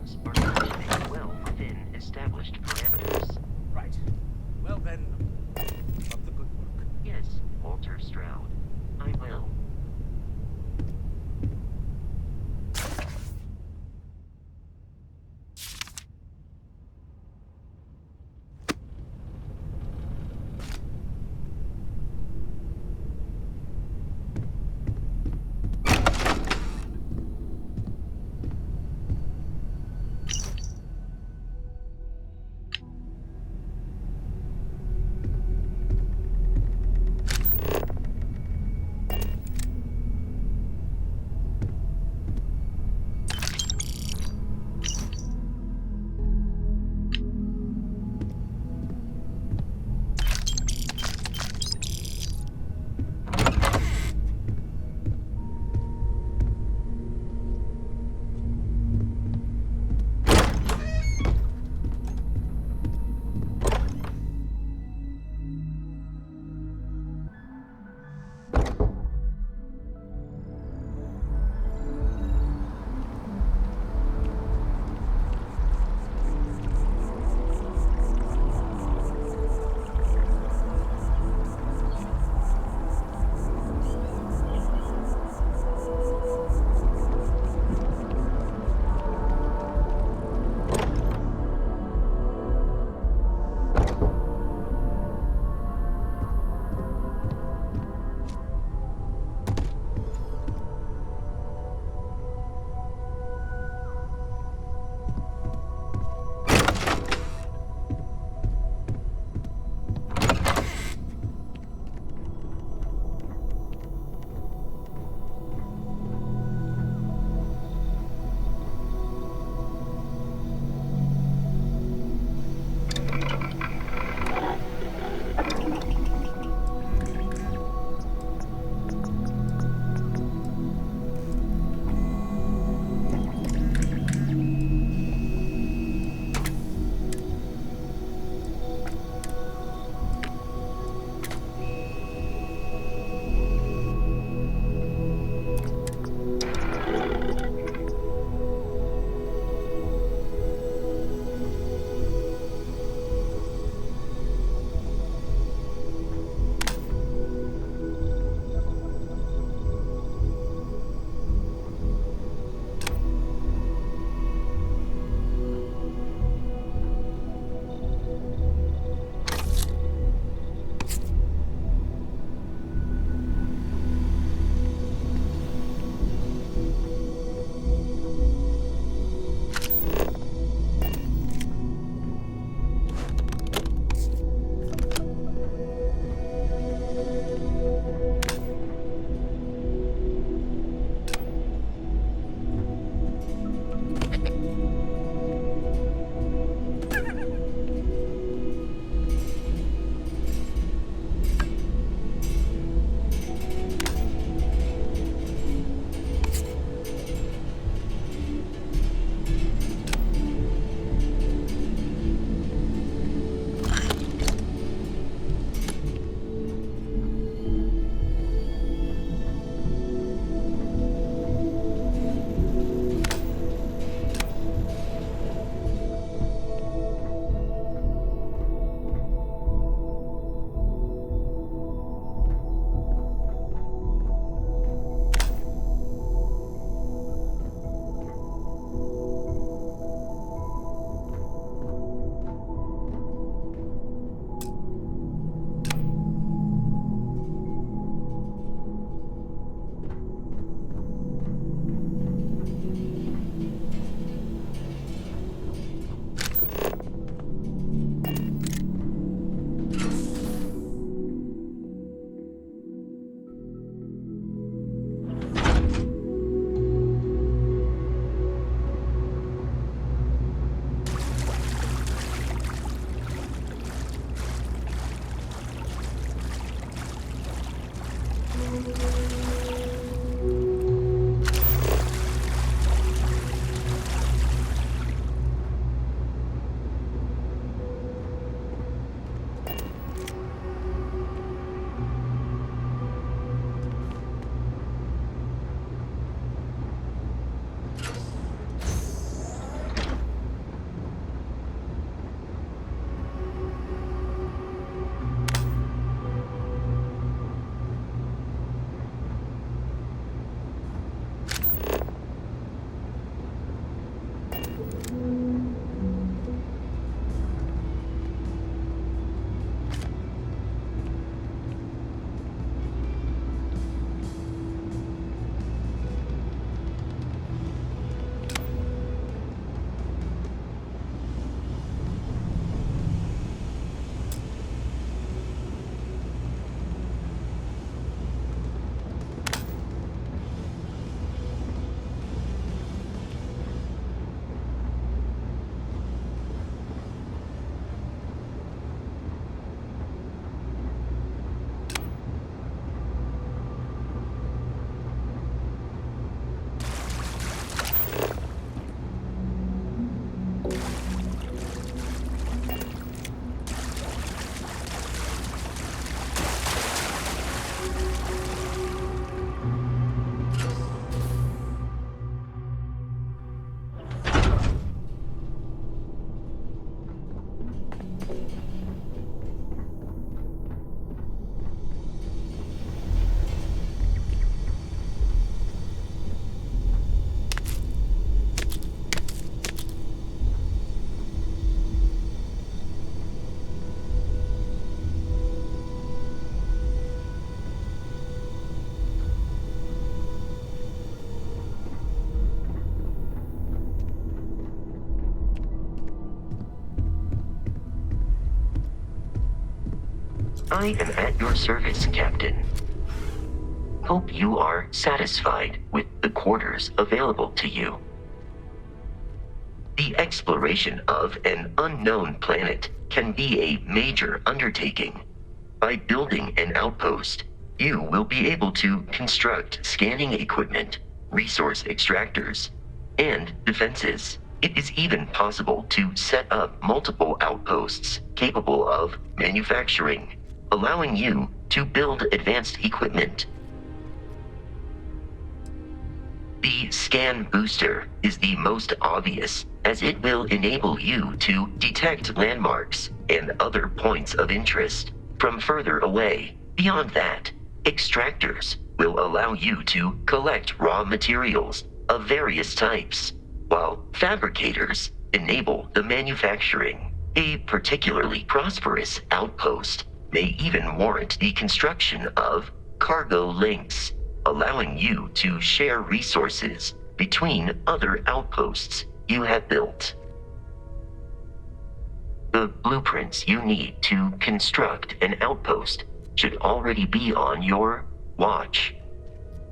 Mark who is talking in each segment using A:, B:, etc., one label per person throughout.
A: systems are functioning well within established parameters.
B: Right. Well then, keep up the good work.
A: Yes, Walter Stroud. I will. I am at your service, Captain. Hope you are satisfied with the quarters available to you. The exploration of an unknown planet can be a major undertaking. By building an outpost, you will be able to construct scanning equipment, resource extractors, and defenses. It is even possible to set up multiple outposts capable of manufacturing, allowing you to build advanced equipment. The scan booster is the most obvious, as it will enable you to detect landmarks and other points of interest from further away. Beyond that, extractors will allow you to collect raw materials of various types, while fabricators enable the manufacturing. A particularly prosperous outpost may even warrant the construction of cargo links, allowing you to share resources between other outposts you have built. The blueprints you need to construct an outpost should already be on your watch.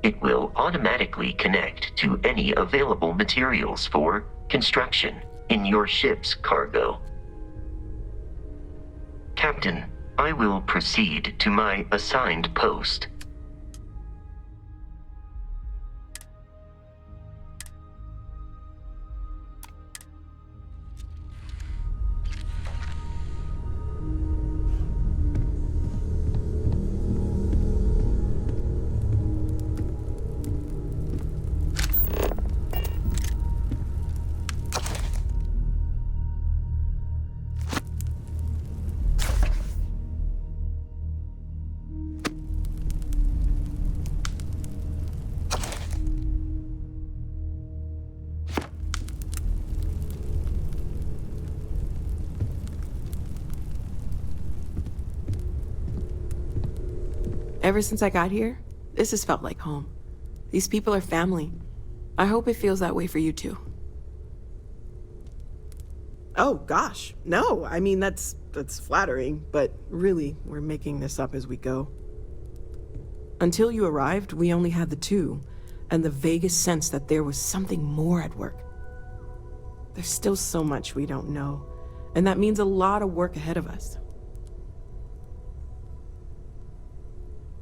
A: It will automatically connect to any available materials for construction in your ship's cargo. Captain, I will proceed to my assigned post.
C: Ever since I got here, this has felt like home. These people are family. I hope it feels that way for you too.
D: Oh gosh, no. I mean, that's flattering, but really, we're making this up as we go.
C: Until you arrived, we only had the two, and the vaguest sense that there was something more at work.
D: There's still so much we don't know, and that means a lot of work ahead of us.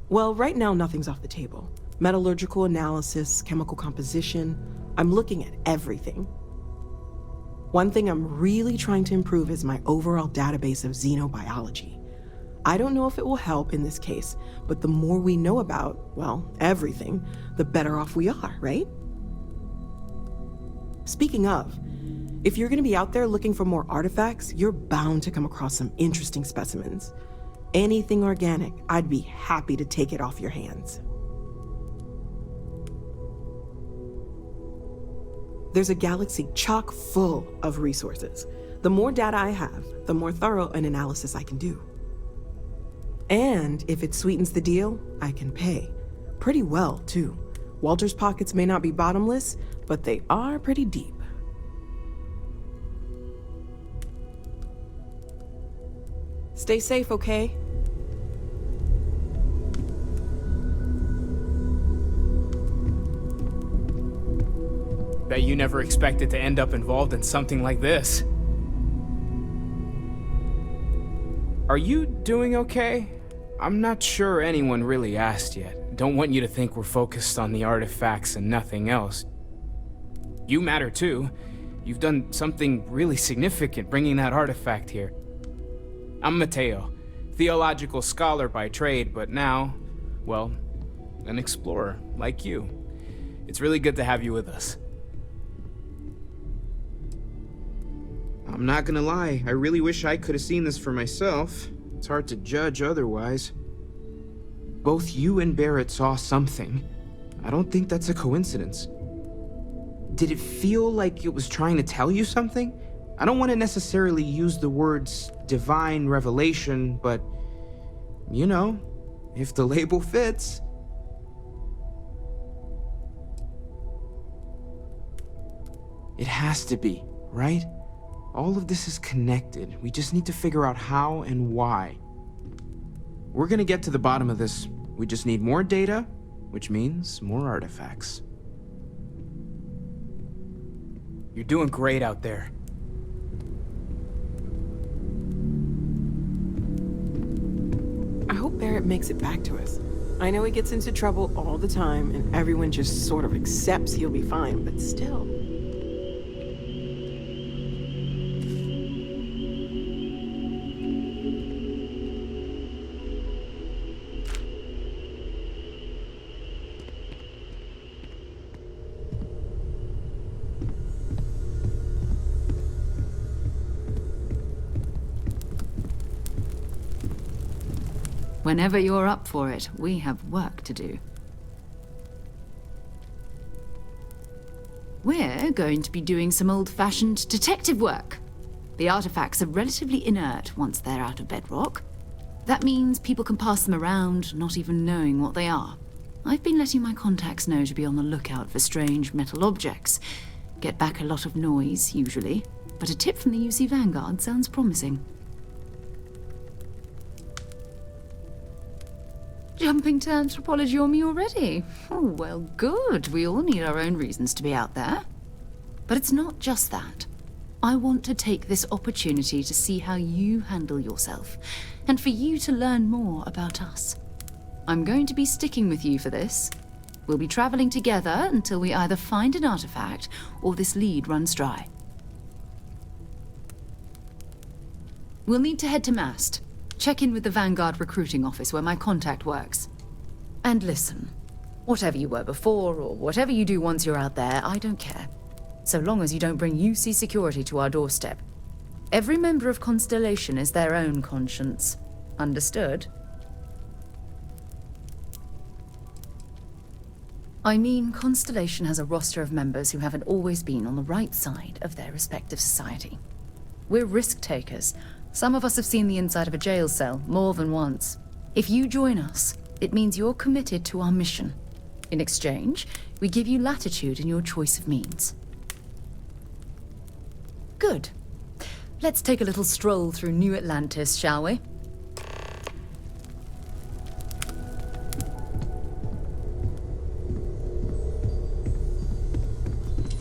C: Well, right now nothing's off the table. Metallurgical analysis, chemical composition, I'm looking at everything. One thing I'm really trying to improve is my overall database of xenobiology. I don't know if it will help in this case, but the more we know about, well, everything, the better off we are, right? Speaking of, if you're gonna be out there looking for more artifacts, you're bound to come across some interesting specimens. Anything organic, I'd be happy to take it off your hands. There's a galaxy chock full of resources. The more data I have, the more thorough an analysis I can do. And if it sweetens the deal, I can pay. Pretty well, too. Walter's pockets may not be bottomless, but they are pretty deep. Stay safe, okay?
E: Bet you never expected to end up involved in something like this. Are you doing okay? I'm not sure anyone really asked yet. Don't want you to think we're focused on the artifacts and nothing else. You matter too. You've done something really significant bringing that artifact here. I'm Mateo, theological scholar by trade, but now, well, an explorer like you. It's really good to have you with us.
F: I'm not gonna lie, I really wish I could have seen this for myself. It's hard to judge otherwise. Both you and Barrett saw something. I don't think that's a coincidence. Did it feel like it was trying to tell you something? I don't want to necessarily use the words divine revelation, but, you know, if the label fits. It has to be, right? All of this is connected. We just need to figure out how and why. We're gonna get to the bottom of this. We just need more data, which means more artifacts.
E: You're doing great out there.
C: I hope Barrett makes it back to us. I know he gets into trouble all the time, and everyone just sort of accepts he'll be fine, but still.
G: Whenever you're up for it, we have work to do. We're going to be doing some old-fashioned detective work. The artifacts are relatively inert once they're out of bedrock. That means people can pass them around, not even knowing what they are. I've been letting my contacts know to be on the lookout for strange metal objects. Get back a lot of noise, usually, but a tip from the UC Vanguard sounds promising. Jumping to anthropology on me already? Oh, well, good. We all need our own reasons to be out there. But it's not just that. I want to take this opportunity to see how you handle yourself, and for you to learn more about us. I'm going to be sticking with you for this. We'll be traveling together until we either find an artifact or this lead runs dry. We'll need to head to Mast. Check in with the Vanguard recruiting office where my contact works. And listen, whatever you were before or whatever you do once you're out there, I don't care. So long as you don't bring UC security to our doorstep. Every member of Constellation is their own conscience. Understood? I mean, Constellation has a roster of members who haven't always been on the right side of their respective society. We're risk takers. Some of us have seen the inside of a jail cell more than once. If you join us, it means you're committed to our mission. In exchange, we give you latitude in your choice of means. Good. Let's take a little stroll through New Atlantis, shall we?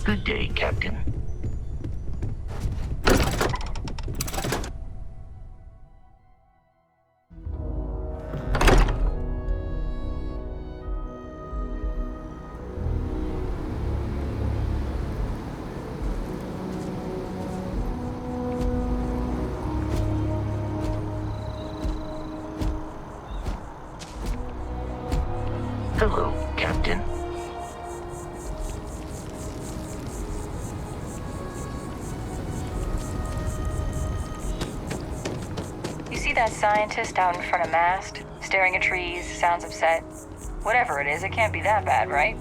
A: Good day, Captain. Hello, Captain.
H: You see that scientist out in front of Mast? Staring at trees, sounds upset. Whatever it is, it can't be that bad, right?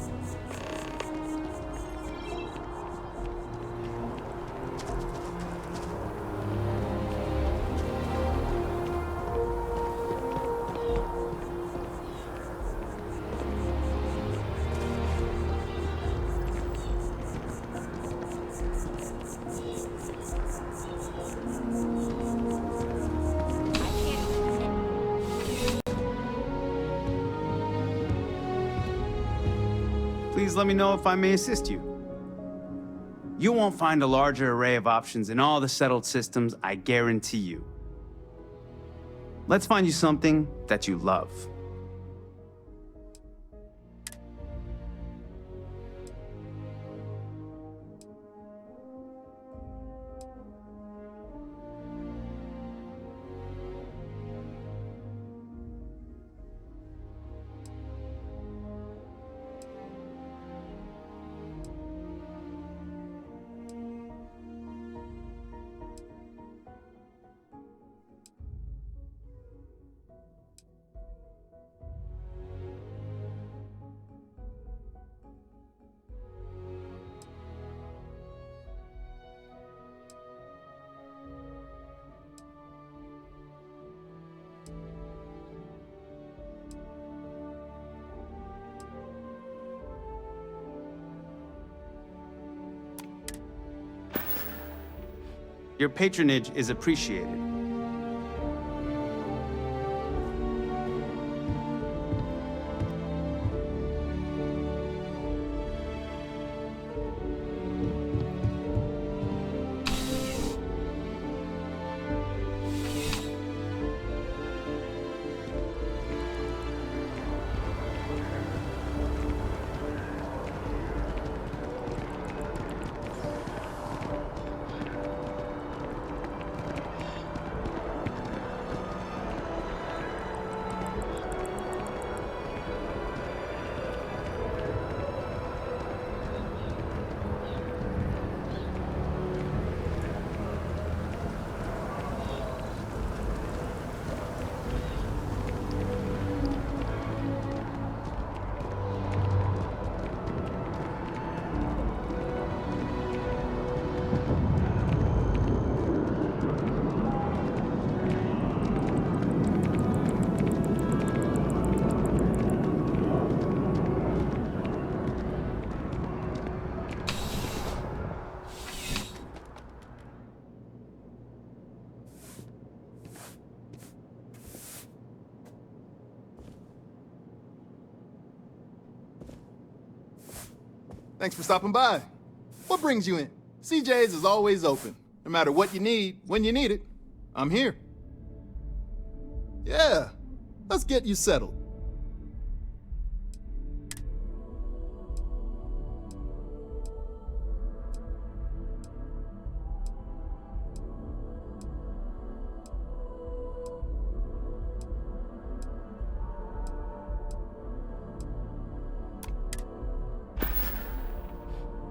I: Please let me know if I may assist you. You won't find a larger array of options in all the settled systems, I guarantee you. Let's find you something that you love. Your patronage is appreciated.
J: Thanks for stopping by. What brings you in? CJ's is always open. No matter what you need, when you need it, I'm here. Yeah, let's get you settled.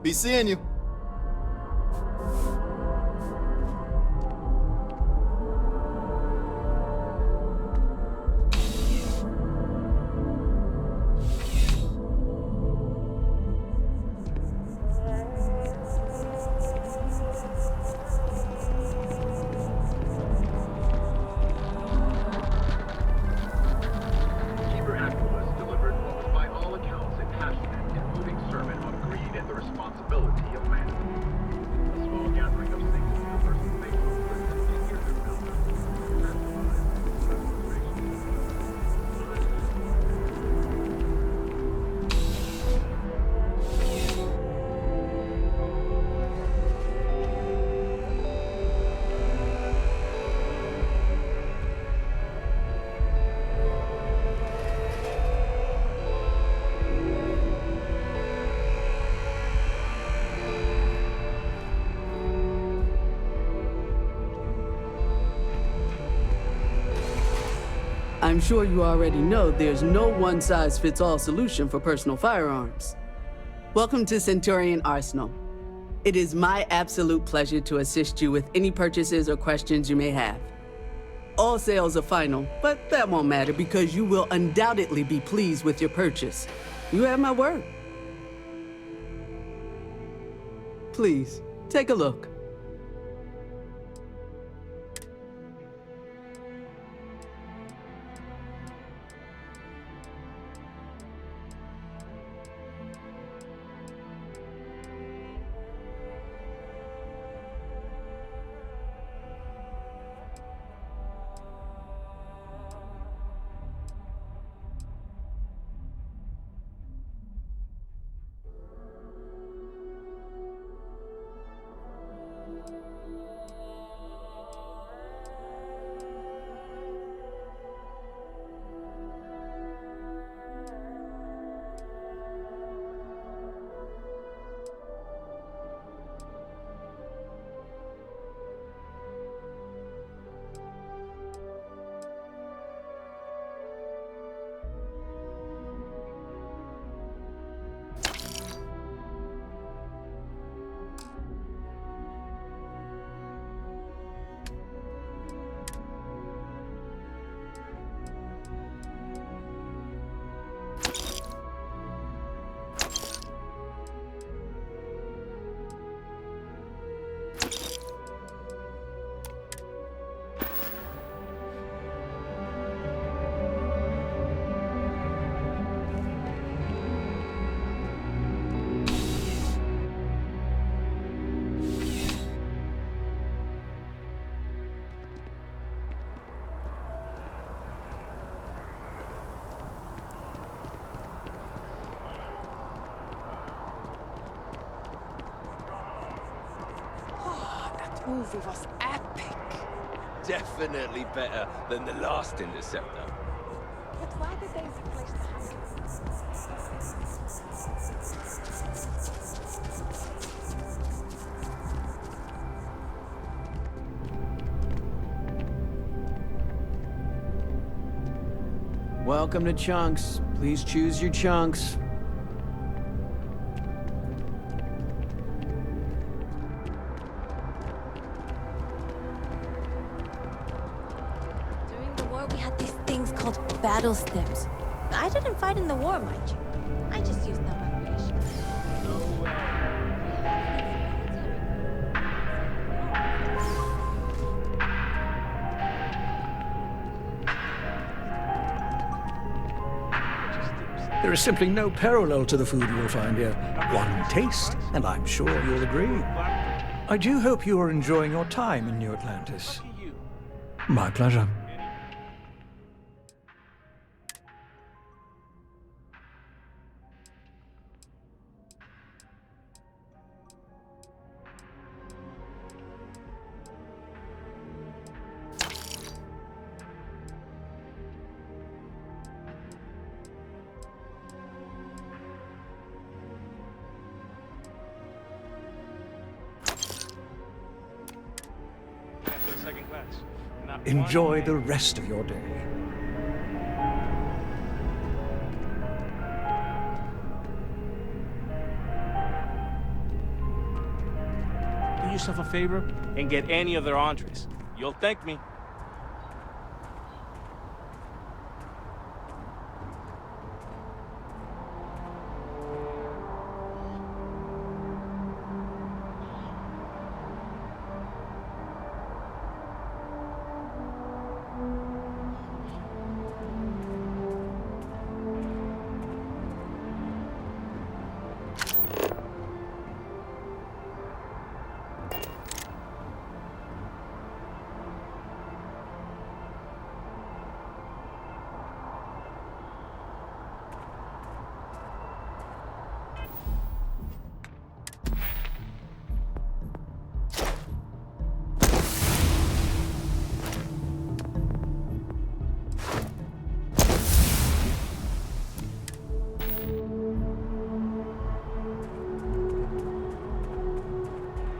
J: Be seeing you.
K: I'm sure you already know there's no one-size-fits-all solution for personal firearms. Welcome to Centurion Arsenal. It is my absolute pleasure to assist you with any purchases or questions you may have. All sales are final, but that won't matter because you will undoubtedly be pleased with your purchase. You have my word. Please, take a look.
L: Movie was epic.
M: Definitely better than the last Interceptor.
L: But why did they replace the
N: Welcome to Chunks. Please choose your chunks.
O: battle steps. I didn't fight in the war, mind you. I just used them on mission.
P: There is simply no parallel to the food you will find here. One taste, and I'm sure you'll agree. I do hope you are enjoying your time in New Atlantis. My pleasure. Enjoy the rest of your day.
B: Do yourself a favor and get any of their entrees. You'll thank me.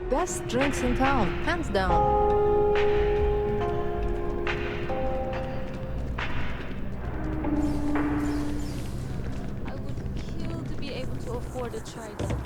Q: Best drinks in town, hands down.
O: I would kill to be able to afford a Trident.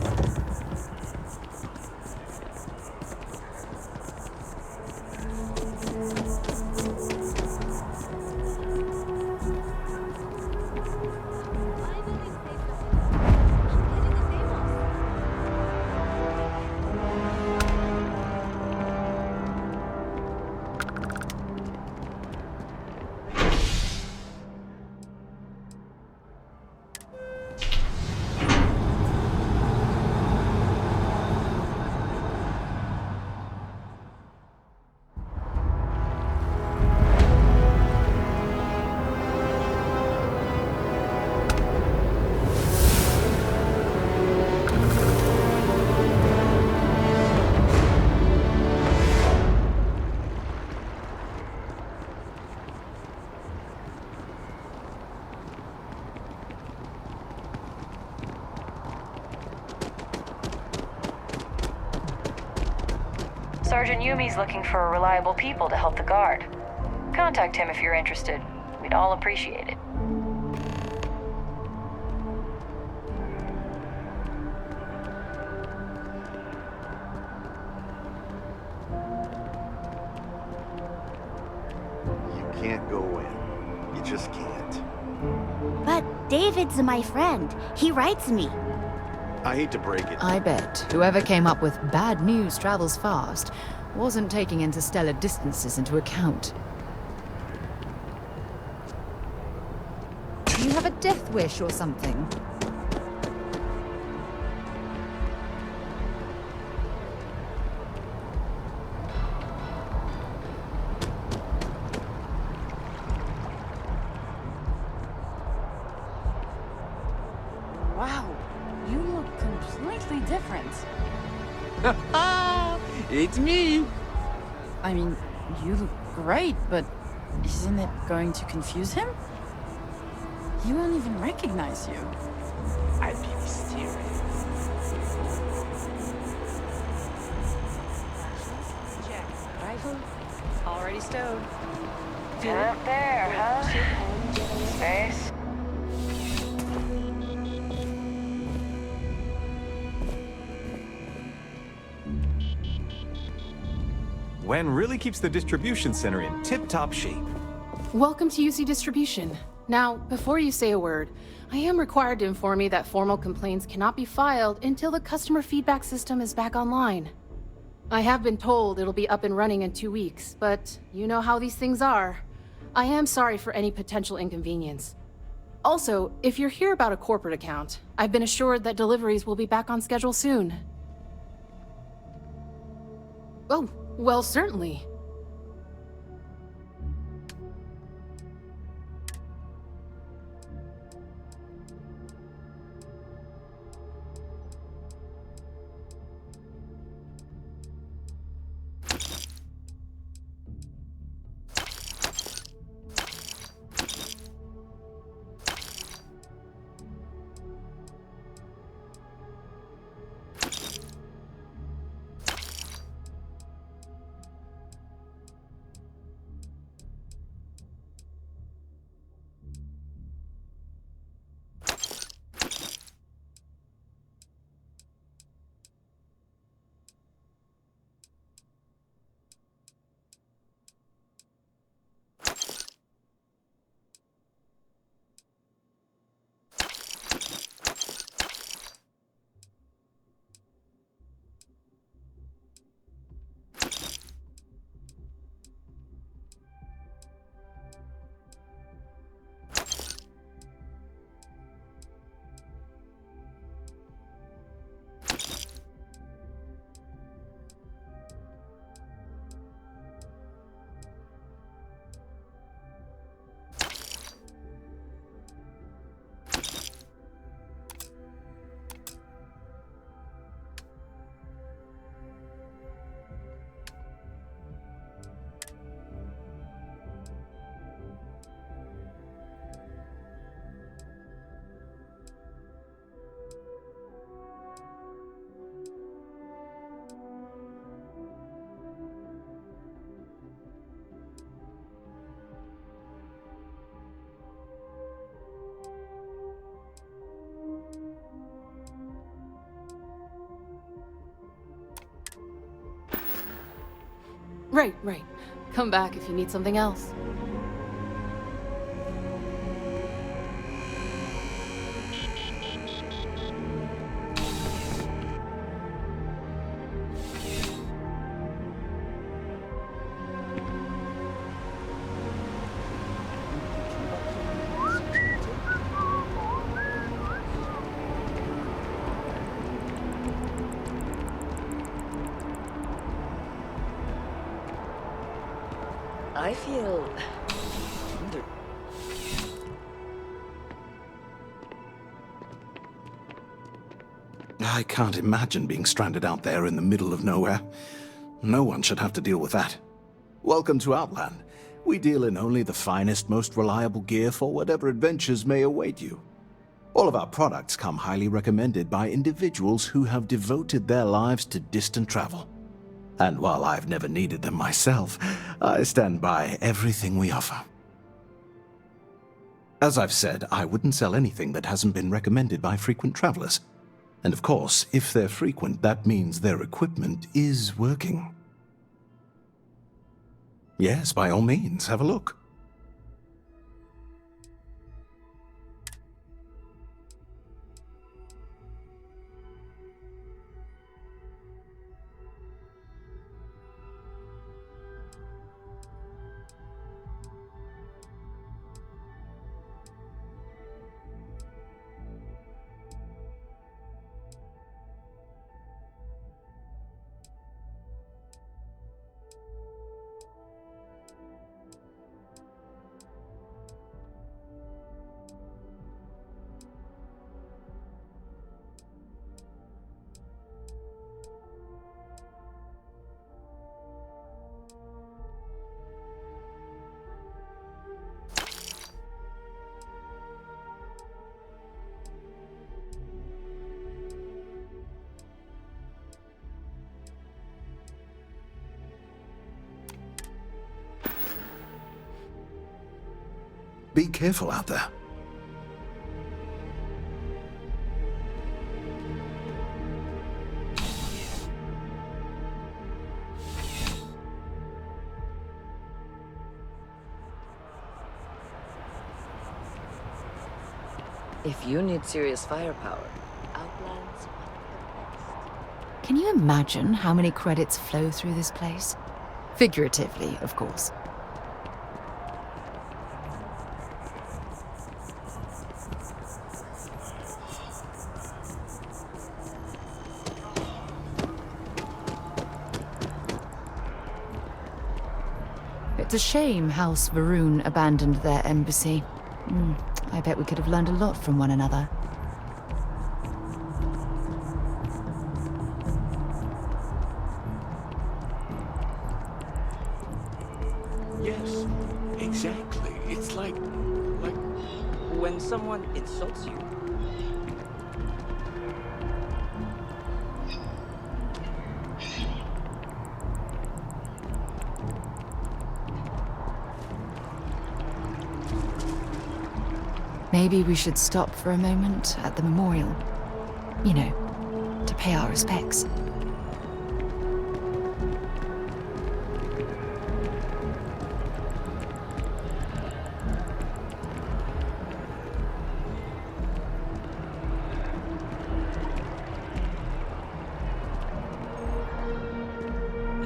H: Sergeant Yumi's looking for reliable people to help the guard. Contact him if you're interested. We'd all appreciate it.
R: You can't go in. You just can't.
S: But David's my friend. He writes me.
R: I hate to break it.
G: I bet whoever came up with bad news travels fast wasn't taking interstellar distances into account. You have a death wish or something?
Q: Wow, you look completely different.
F: It's me!
Q: I mean, you look great, but isn't it going to confuse him? He won't even recognize you.
B: I'd be mysterious.
Q: Check. Rifle already stowed.
H: Up there, huh? Space.
T: Wen really keeps the distribution center in tip-top shape.
U: Welcome to UC Distribution. Now, before you say a word, I am required to inform you that formal complaints cannot be filed until the customer feedback system is back online. I have been told it'll be up and running in 2 weeks, but you know how these things are. I am sorry for any potential inconvenience. Also, if you're here about a corporate account, I've been assured that deliveries will be back on schedule soon. Oh, well, certainly. Right. Come back if you need something else.
D: I feel...
V: I can't imagine being stranded out there in the middle of nowhere. No one should have to deal with that. Welcome to Outland. We deal in only the finest, most reliable gear for whatever adventures may await you. All of our products come highly recommended by individuals who have devoted their lives to distant travel. And while I've never needed them myself, I stand by everything we offer. As I've said, I wouldn't sell anything that hasn't been recommended by frequent travelers. And of course, if they're frequent, that means their equipment is working. Yes, by all means, have a look. Be careful out there.
D: If you need serious firepower, Outland's...
G: Can you imagine how many credits flow through this place? Figuratively, of course. It's a shame House Varun abandoned their embassy. I bet we could have learned a lot from one another.
W: Yes, exactly. It's like when someone insults you.
G: Maybe we should stop for a moment at the memorial. You know, to pay our respects.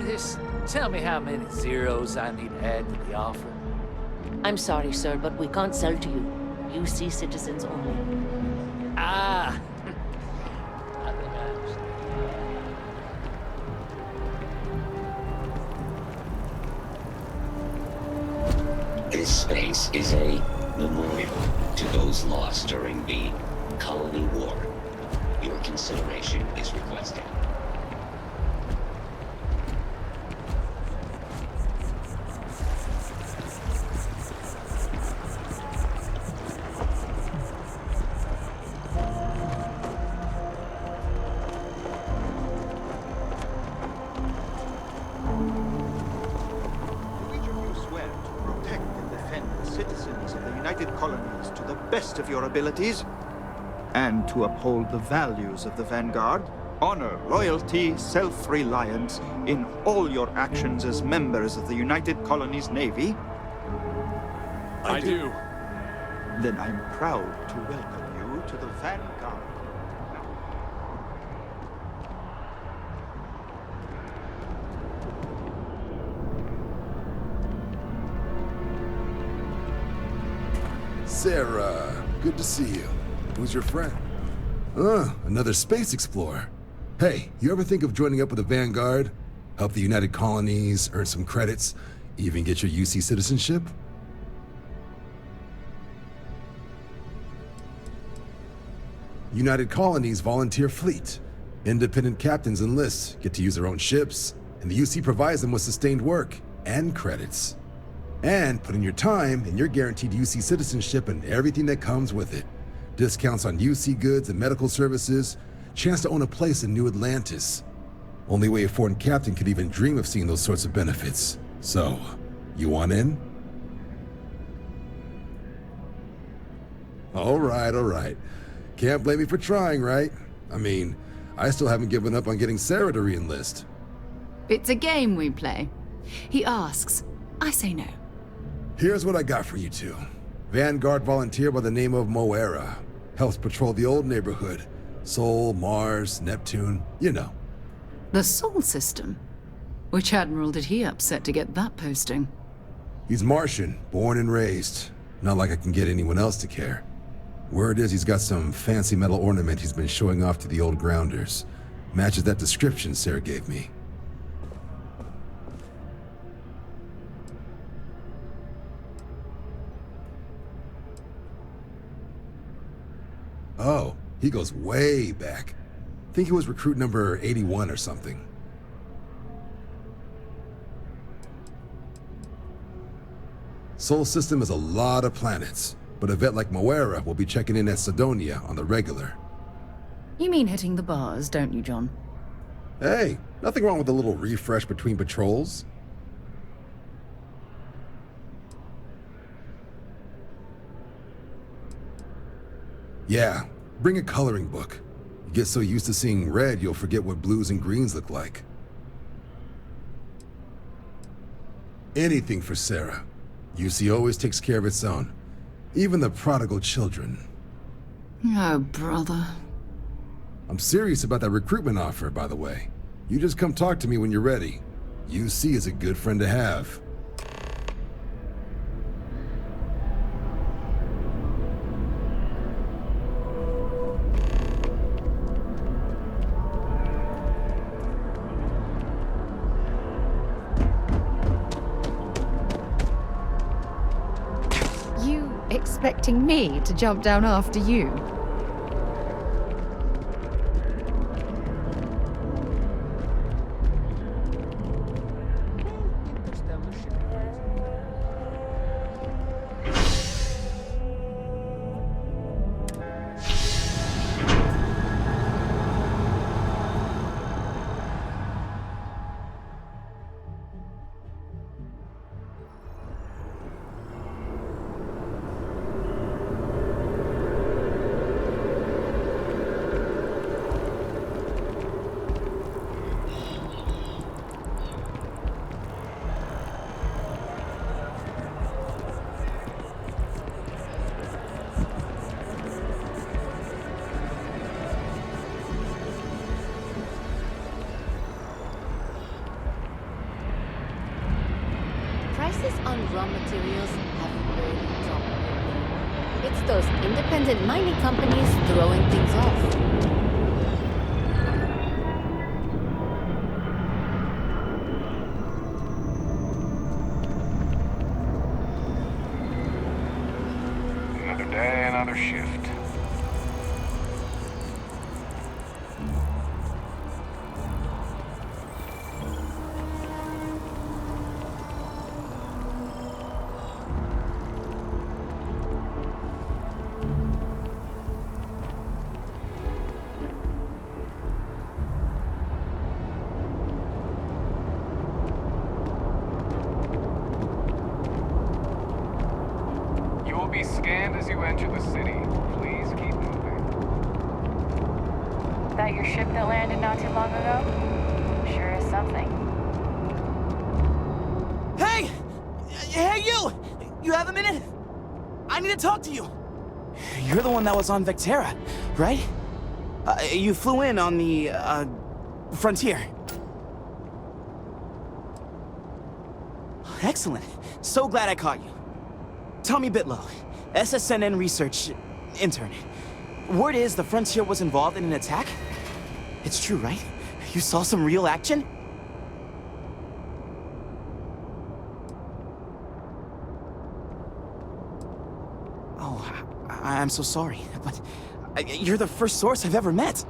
X: Just tell me how many zeros I need to add to the offer.
D: I'm sorry, sir, but we can't sell to you. UC citizens only.
X: Ah!
Y: This space is a memorial to those lost during the Colony War. Your consideration is requested.
Z: Of your abilities, and to uphold the values of the Vanguard,
A: honor, loyalty, self-reliance in all your actions as members of the United Colonies Navy?
C: I do.
A: Then I'm proud to welcome you to the Vanguard.
E: Sarah, good to see you. Who's your friend? Another space explorer. Hey, you ever think of joining up with the Vanguard? Help the United Colonies, earn some credits, even get your UC citizenship? United Colonies Volunteer Fleet. Independent captains enlist, get to use their own ships, and the UC provides them with sustained work and credits. And put in your time, and you're guaranteed UC citizenship and everything that comes with it. Discounts on UC goods and medical services, chance to own a place in New Atlantis. Only way a foreign captain could even dream of seeing those sorts of benefits. So, you want in? All right. Can't blame me for trying, right? I mean, I still haven't given up on getting Sarah to re-enlist.
G: It's a game we play. He asks, I say no.
E: Here's what I got for you two. Vanguard volunteer by the name of Moera. Helps patrol the old neighborhood. Sol, Mars, Neptune, you know.
G: The Sol system? Which admiral did he upset to get that posting?
E: He's Martian, born and raised. Not like I can get anyone else to care. Word is he's got some fancy metal ornament he's been showing off to the old grounders. Matches that description Sarah gave me. Oh, he goes way back. Think he was recruit number 81 or something. Sol system is a lot of planets, but a vet like Moera will be checking in at Sidonia on the regular.
G: You mean hitting the bars, don't you, John?
E: Hey, nothing wrong with a little refresh between patrols. Yeah, bring a coloring book. You get so used to seeing red, you'll forget what blues and greens look like. Anything for Sarah. UC always takes care of its own. Even the prodigal children.
G: Oh, brother.
E: I'm serious about that recruitment offer, by the way. You just come talk to me when you're ready. UC is a good friend to have.
G: Expecting me to jump down after you?
D: Prices on raw materials have really dropped. It's those independent mining companies throwing things off.
I: Another day, another shift. Be scanned as you enter the city. Please keep moving.
H: that your ship that landed not too long ago? Sure is something.
J: Hey! Hey, you! You have a minute? I need to talk to you. You're the one that was on Vectera, right? You flew in on the, Frontier. Excellent. So glad I caught you. Tommy Bitlow, SSNN research intern. Word is the Frontier was involved in an attack? It's true, right? You saw some real action? Oh, I'm so sorry, but you're the first source I've ever met.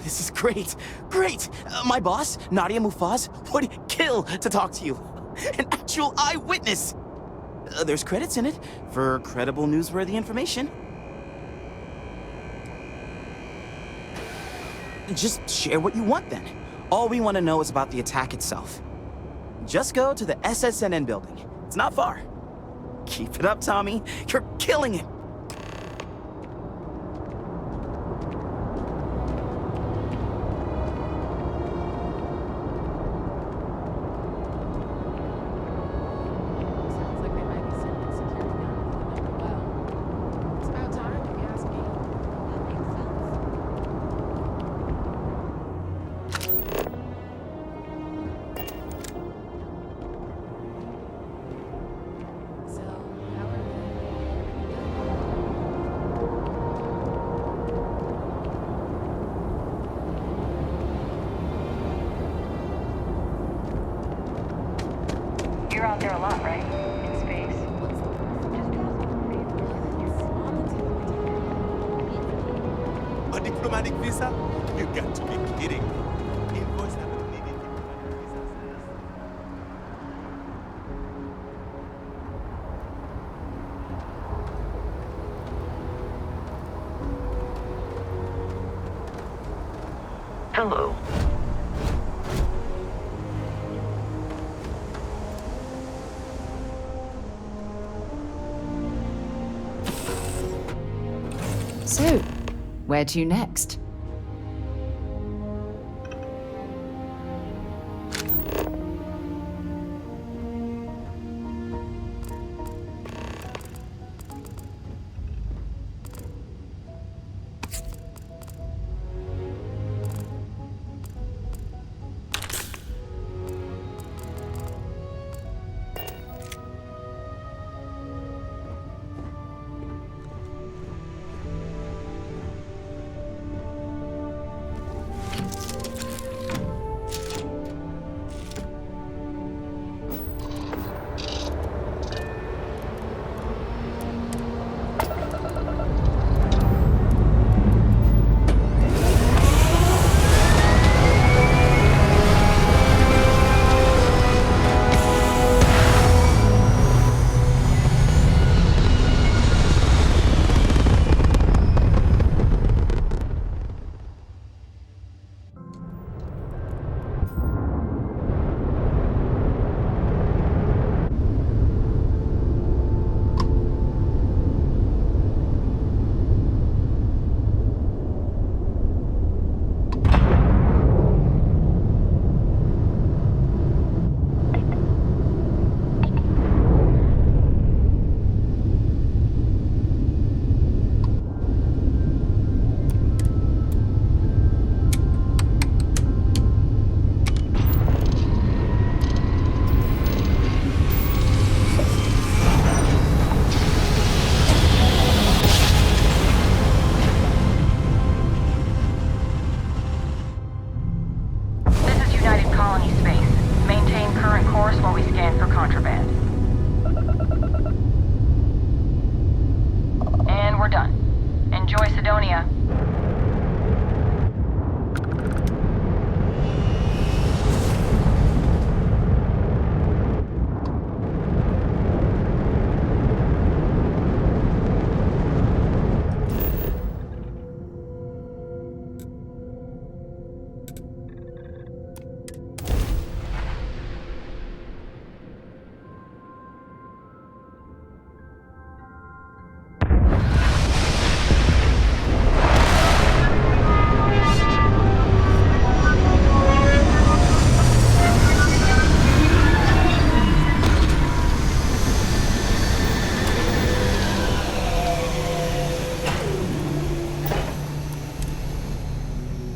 J: This is great. Great! My boss, Nadia Mufaz, would kill to talk to you. An actual eyewitness! There's credits in it for credible, newsworthy information. Just share what you want then. All we want to know is about the attack itself. Just go to the SSNN building. It's not far. Keep it up, Tommy. You're killing it.
H: You're out there a lot, right? In space.
K: A diplomatic visa? You got to be kidding me. Invoice haven't needed diplomatic visas.
H: Hello.
G: So, where to next?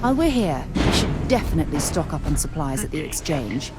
G: While we're here, we should definitely stock up on supplies at the exchange.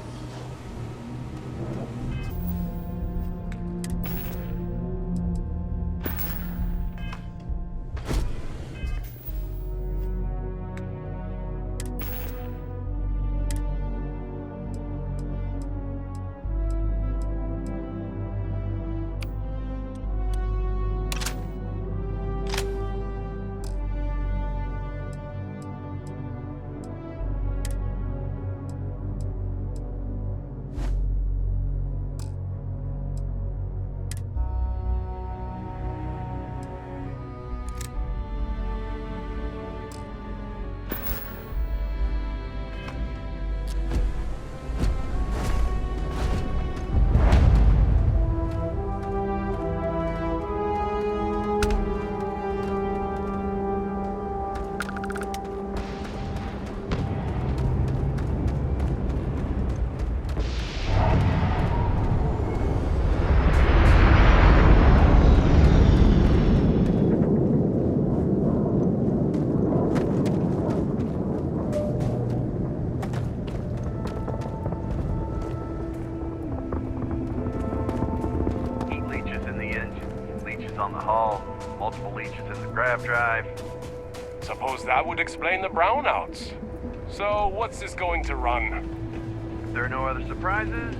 I: Drive. Suppose that would explain the brownouts. So, what's this going to run?
L: If there are no other surprises,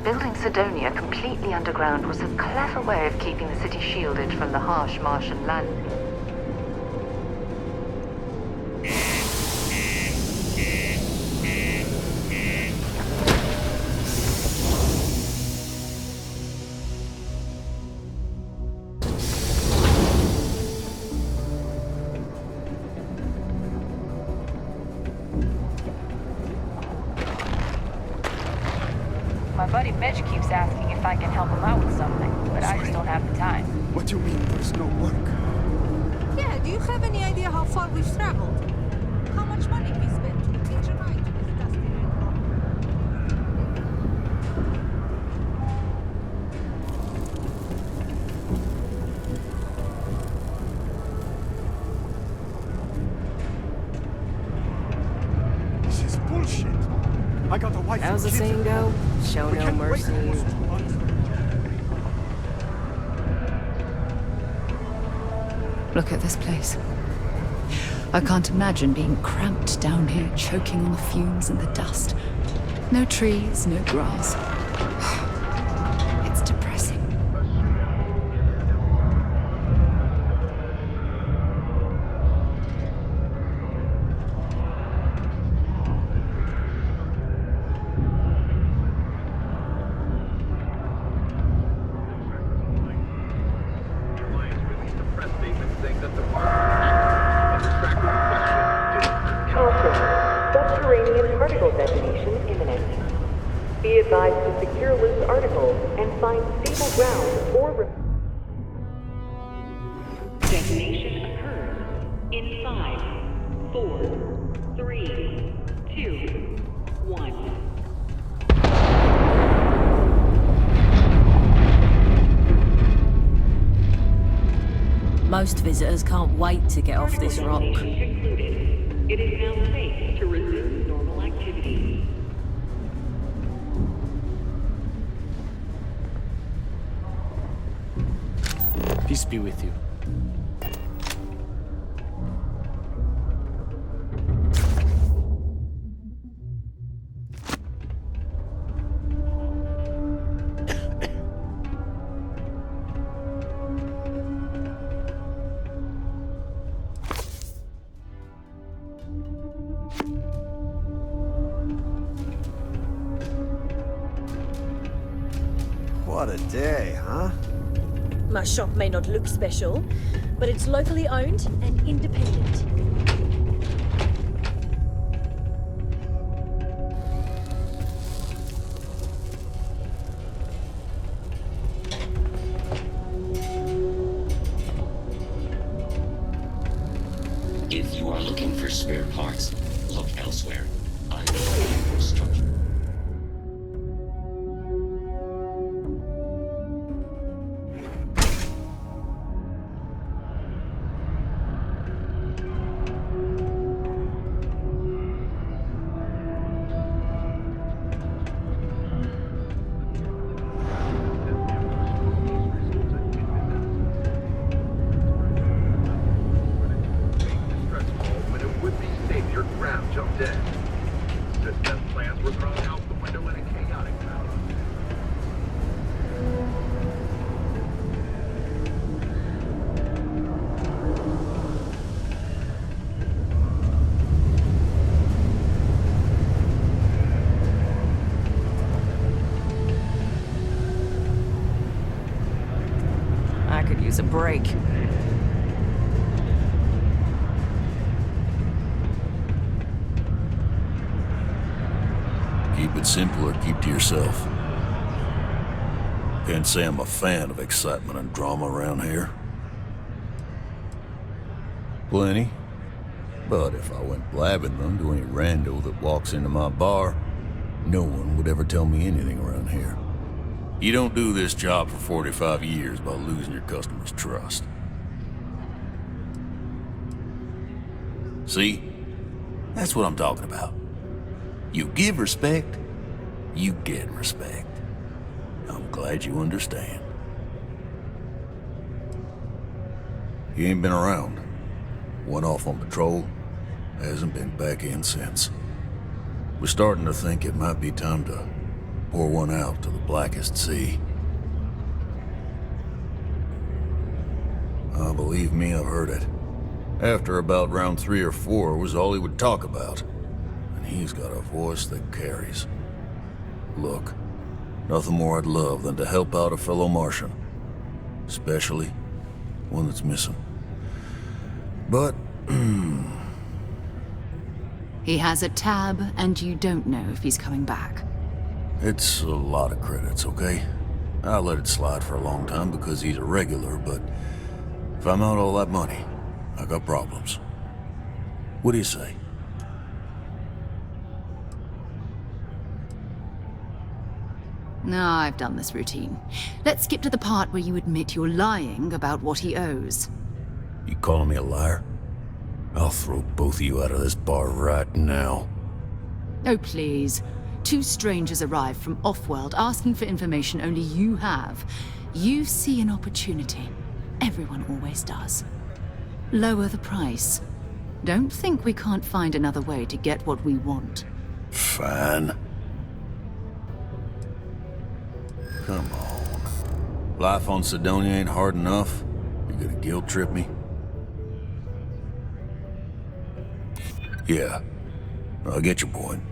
H: Building Sidonia completely underground was a clever way of keeping the city shielded from the harsh Martian land. My buddy Mitch keeps asking if I can help him out with something, but I just don't have the time.
A: What do you mean there's no work?
M: Yeah, do you have any idea how far we've traveled? How much money we spent to hitch a ride to this dusty rainbow?
A: This is bullshit. I got a wife.
N: How's the saying go? Show no mercy.
G: Look at this place. I can't imagine being cramped down here, choking on the fumes and the dust. No trees, no grass. It's depressing.
O: Subterranean particle detonation imminent. Be advised to secure loose articles and find stable ground or... Detonation occurs in 5, 4, 3, 2, 1.
N: Most visitors can't wait to get off this rock.
O: It is now safe to resume normal activity.
B: Peace be with you.
R: What a day, huh?
N: My shop may not look special, but it's locally owned and independent.
Y: If you are looking for spare parts, look elsewhere. I'm the structure.
L: dead. His best plans were thrown out the window in a chaotic battle.
F: I could use a break.
P: Keep it simple or keep to yourself. Can't say I'm a fan of excitement and drama around here. Plenty. But if I went blabbing them to any rando that walks into my bar, no one would ever tell me anything around here. You don't do this job for 45 years by losing your customers' trust. See? That's what I'm talking about. You give respect, you get respect. I'm glad you understand. He ain't been around. Went off on patrol, hasn't been back in since. We're starting to think it might be time to pour one out to the blackest sea. Believe me, I've heard it. After about round 3 or 4 was all he would talk about. And he's got a voice that carries. Look, nothing more I'd love than to help out a fellow Martian. Especially one that's missing. But,
G: He has a tab, and you don't know if he's coming back.
P: it's a lot of credits, okay? I let it slide for a long time because he's a regular, but if I'm out all that money, I got problems. What do you say?
G: No, I've done this routine. Let's skip to the part where you admit you're lying about what he owes.
P: You calling me a liar? I'll throw both of you out of this bar right now.
G: Oh, please. 2 strangers arrive from off-world asking for information only you have. You see an opportunity. Everyone always does. Lower the price. Don't think we can't find another way to get what we want.
P: Fine. Come on. Life on Sidonia ain't hard enough. You're gonna guilt trip me? Yeah, I get your point.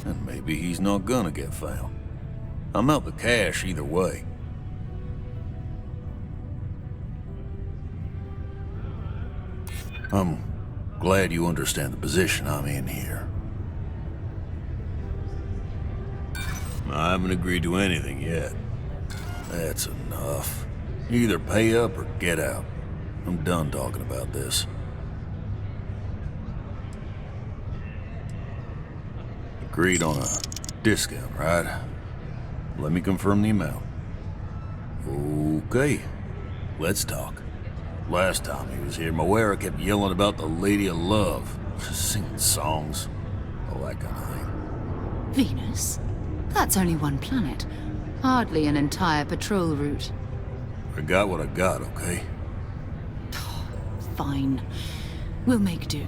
P: And maybe he's not gonna get found. I'm out the cash either way. I'm glad you understand the position I'm in here. I haven't agreed to anything yet. That's enough. Either pay up or get out. I'm done talking about this. Agreed on a discount, right? Let me confirm the amount. Okay, let's talk. Last time he was here, Moira kept yelling about the Lady of Love, singing songs, all that kind of thing.
G: Venus? That's only one planet. Hardly an entire patrol route.
P: I got what I got, okay?
G: Fine. We'll make do.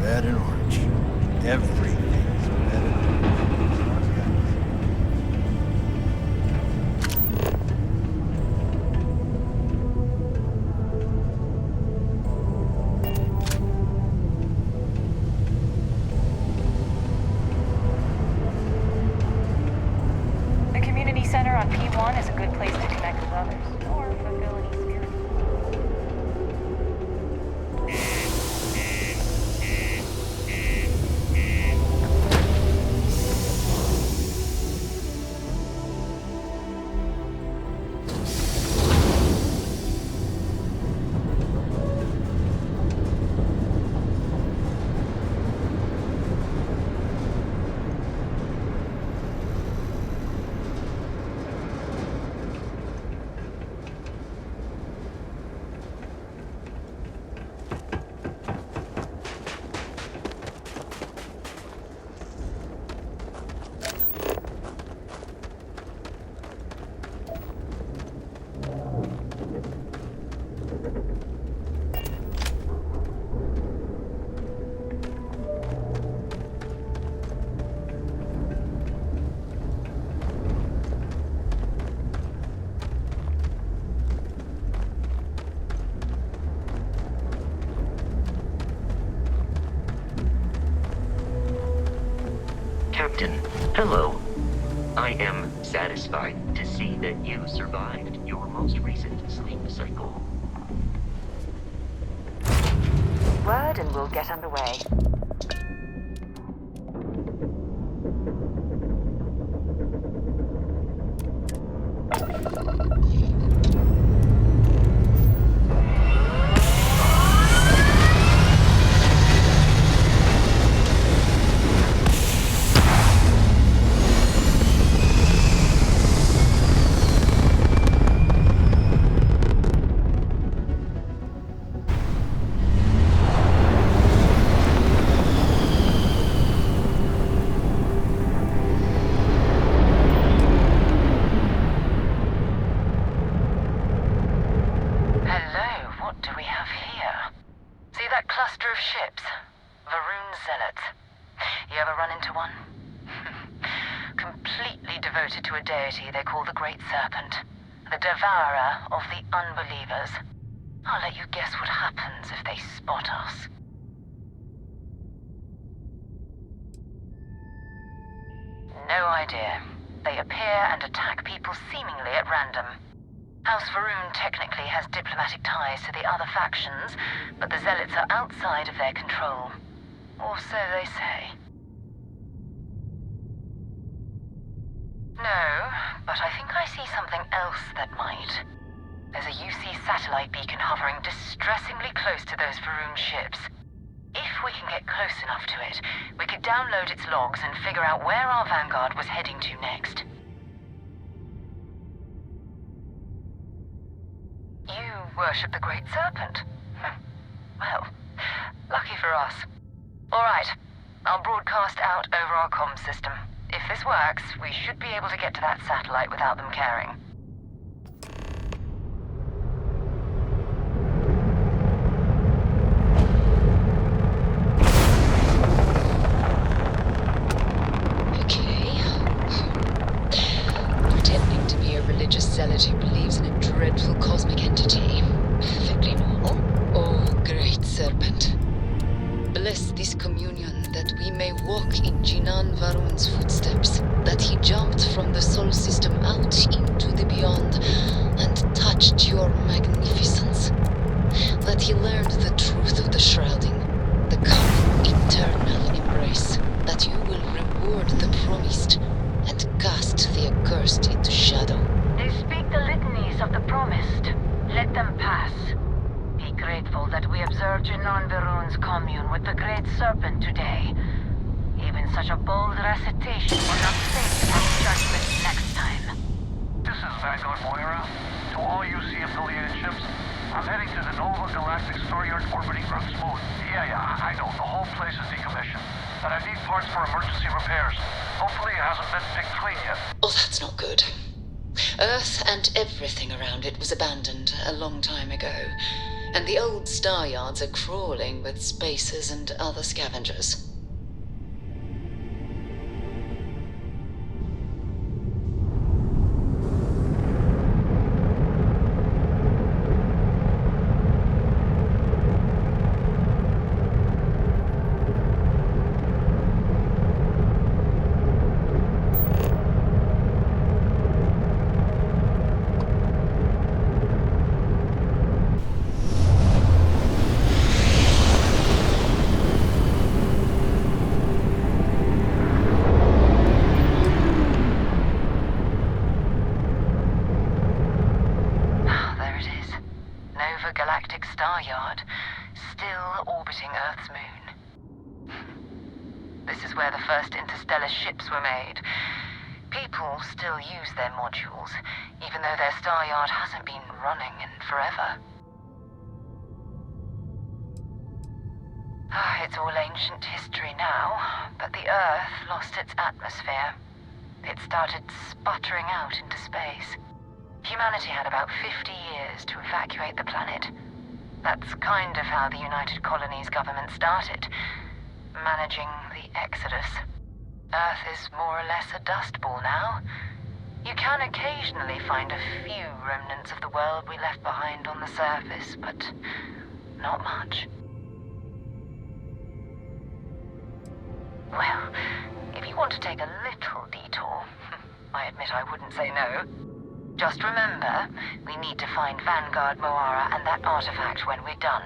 R: Red and orange. Everything's red and orange.
H: The community center on P1 is a good place to connect with others, or fulfill any spirit.
Q: Captain. Hello. I am satisfied to see that you survived your most recent sleep cycle.
F: Word and we'll get underway. No idea. They appear and attack people seemingly at random. House Varun technically has diplomatic ties to the other factions, but the Zealots are outside of their control. Or so they say. No, but I think I see something else that might. There's a UC satellite beacon hovering distressingly close to those Varun ships. If we can get close enough to it, we could download its logs and figure out where our vanguard was heading to next. You worship the Great Serpent? Well, lucky for us. Alright, I'll broadcast out over our comms system. If this works, we should be able to get to that satellite without them caring.
S: Zealot who believes in a dreadful cosmic entity. Perfectly normal. Oh, Great Serpent. Bless this communion that we may walk in Jinan Varun's footsteps, that he jumped from the Sol system out into the beyond and touched your magnificence. That he learned the truth of the shrouding, the common eternal embrace, that you will reward the promised and cast the accursed into shadow.
F: They speak the litanies of the promised. Let them pass. Be grateful that we observed Jinan Varun's commune with the Great Serpent today. Even such a bold recitation will not save that judgment next time.
L: This is Vanguard Moira. To all UC affiliated ships, I'm heading to the Nova Galactic Storeyard orbiting Earth's moon. Yeah, I know. The whole place is decommissioned. And I need parts for emergency repairs. Hopefully it hasn't been picked clean yet.
S: Oh, that's not good. Earth and everything around it was abandoned a long time ago, and the old star yards are crawling with spacers and other scavengers. Ships were made. People still use their modules, even though their star yard hasn't been running in forever. It's all ancient history now, but the Earth lost its atmosphere. It started sputtering out into space. Humanity had about 50 years to evacuate the planet. That's kind of how the United Colonies government started, managing the exodus. Earth is more or less a dust ball now. You can occasionally find a few remnants of the world we left behind on the surface, but not much. Well, if you
F: you want to take a little detour, I admit I wouldn't say no. Just remember, we need to find Vanguard Moara and that artifact when we're done.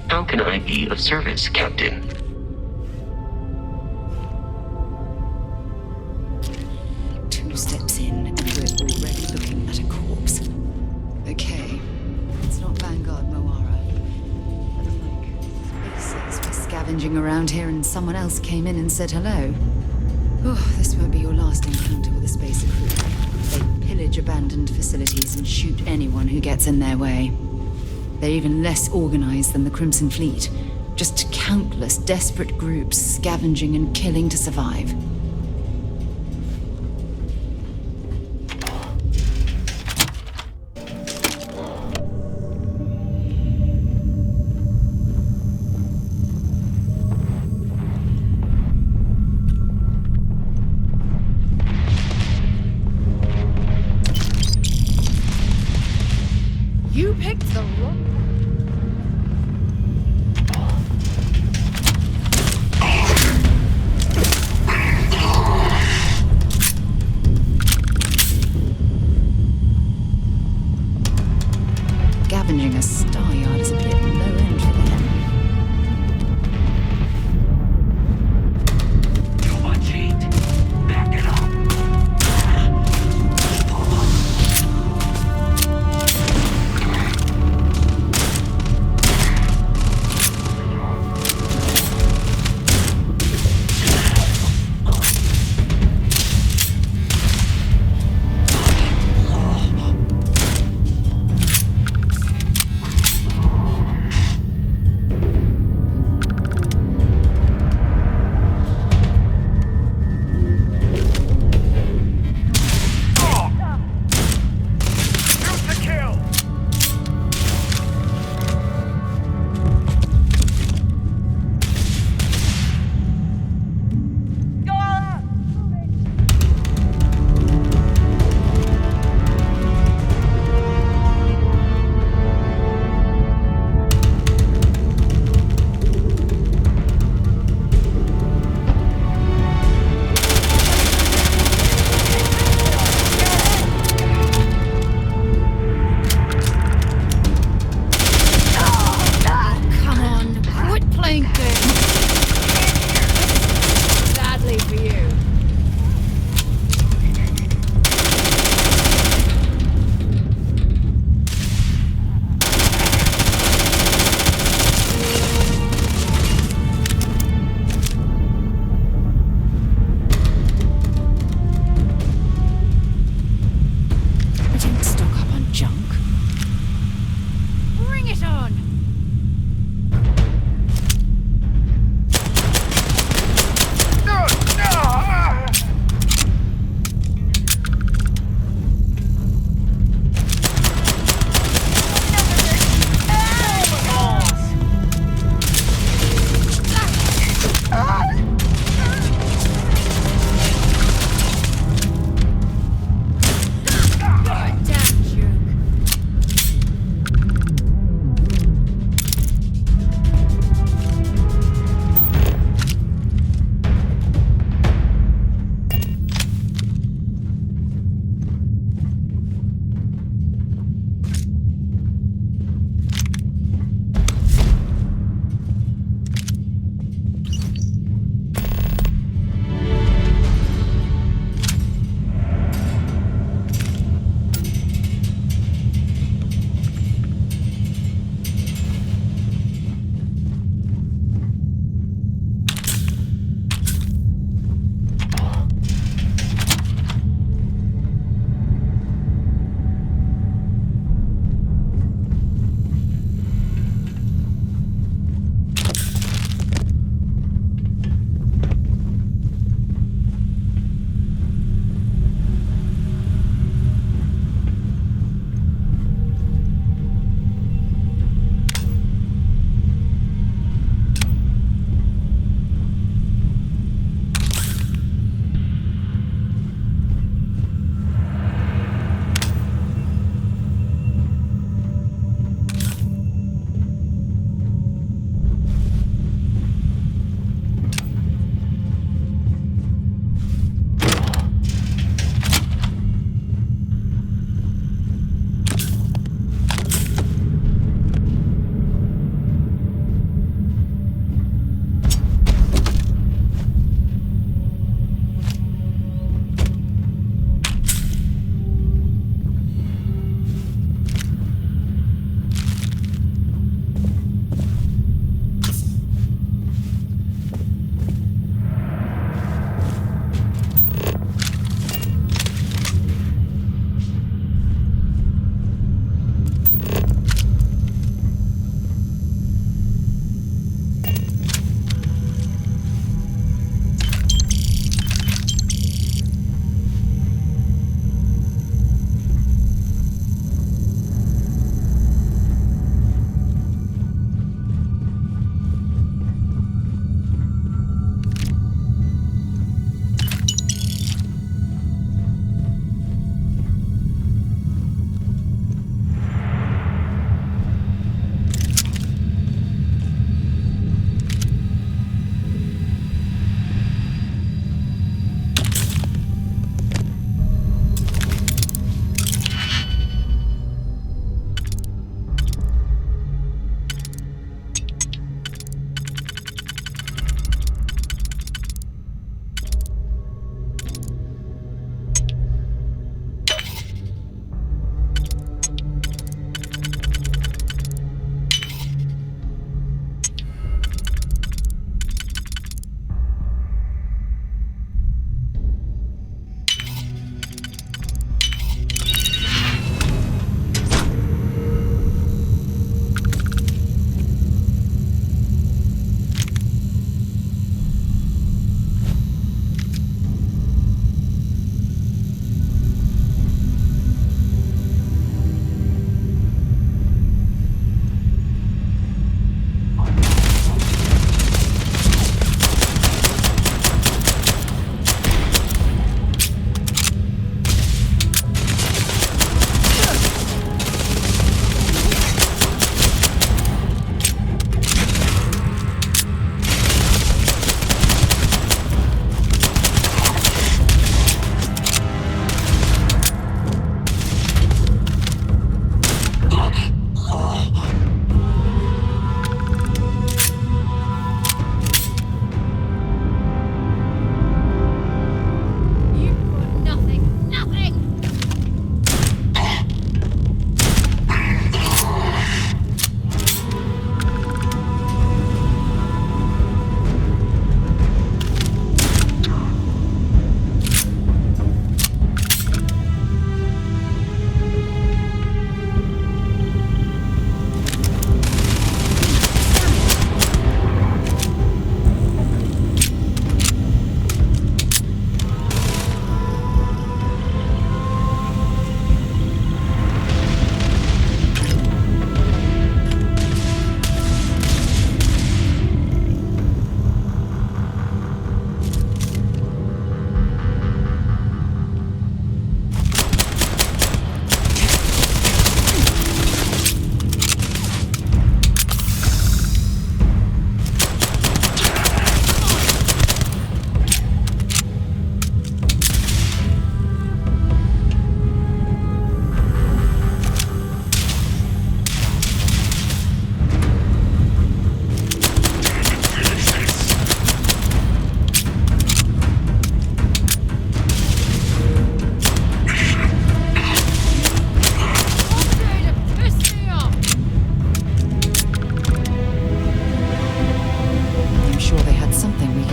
Q: How can I be of service, Captain?
G: Two steps in, and we're already looking at a corpse. Okay, it's not Vanguard Moara. Looks like ASUS was scavenging around here and someone else came in and said hello. Oh, this won't be your last encounter with a space crew. They pillage abandoned facilities and shoot anyone who gets in their way. They're even less organized than the Crimson Fleet. Just countless desperate groups scavenging and killing to survive.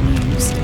G: news.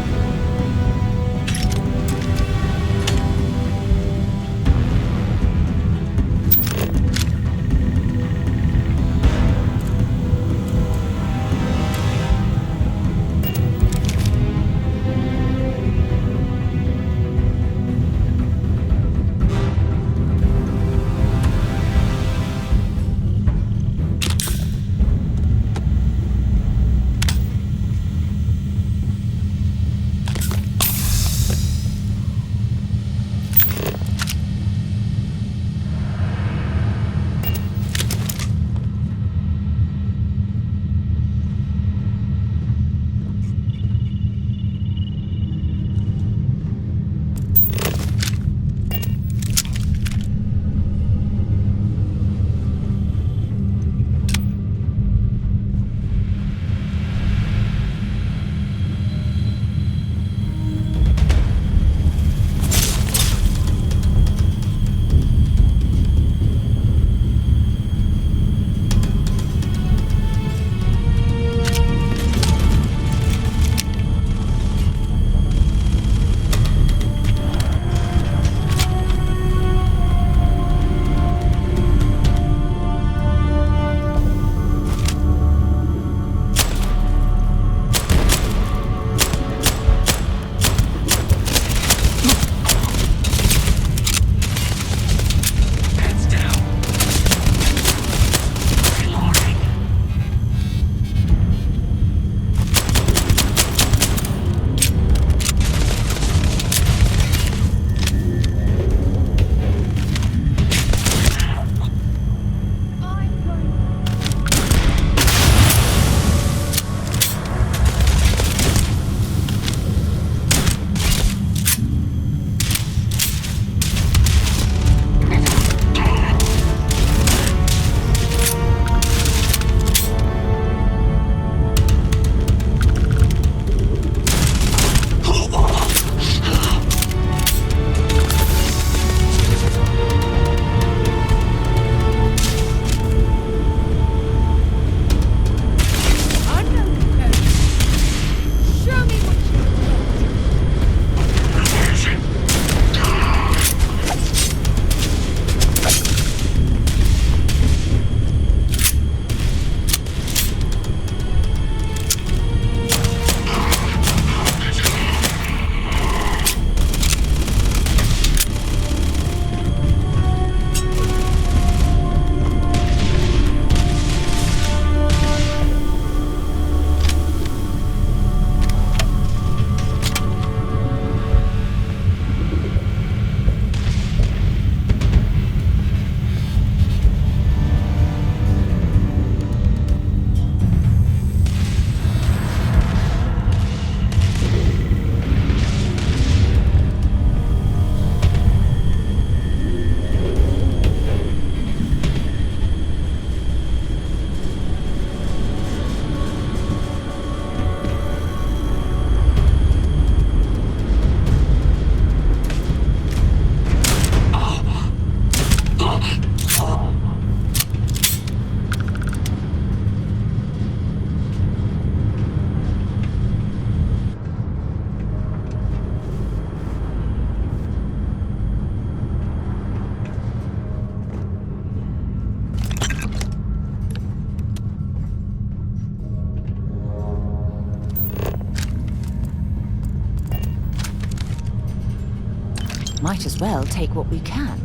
G: Might as well take what we can.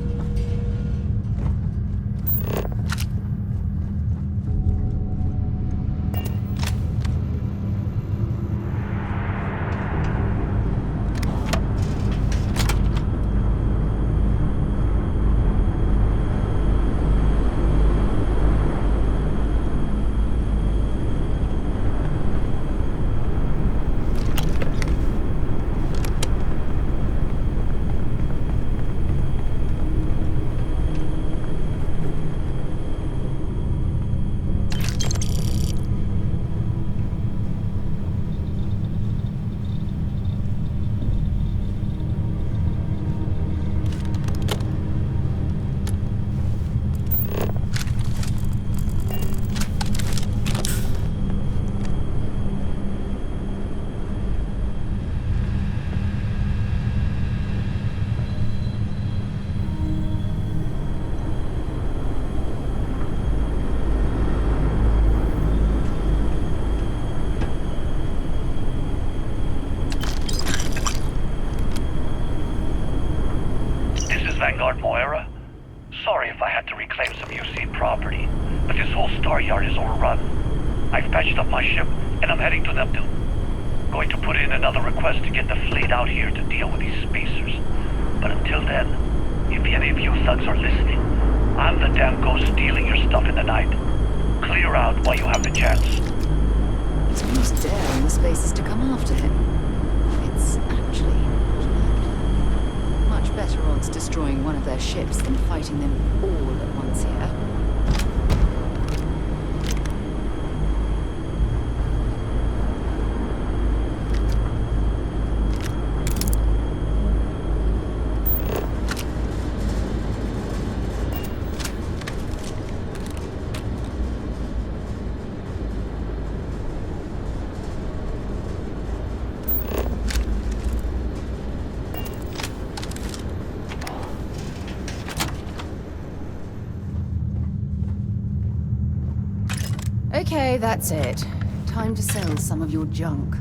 L: ship, and I'm heading to them too. Going to put in another request to get the fleet out here to deal with these spacers. But until then, if any of you thugs are listening, I'm the damn ghost stealing your stuff in the night. Clear out while you have the chance.
G: It's almost daring the spacers to come after him. It's actually much better odds destroying one of their ships than fighting them all at once here. Okay, that's it. Time to sell some of your junk.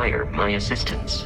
Q: require my assistance.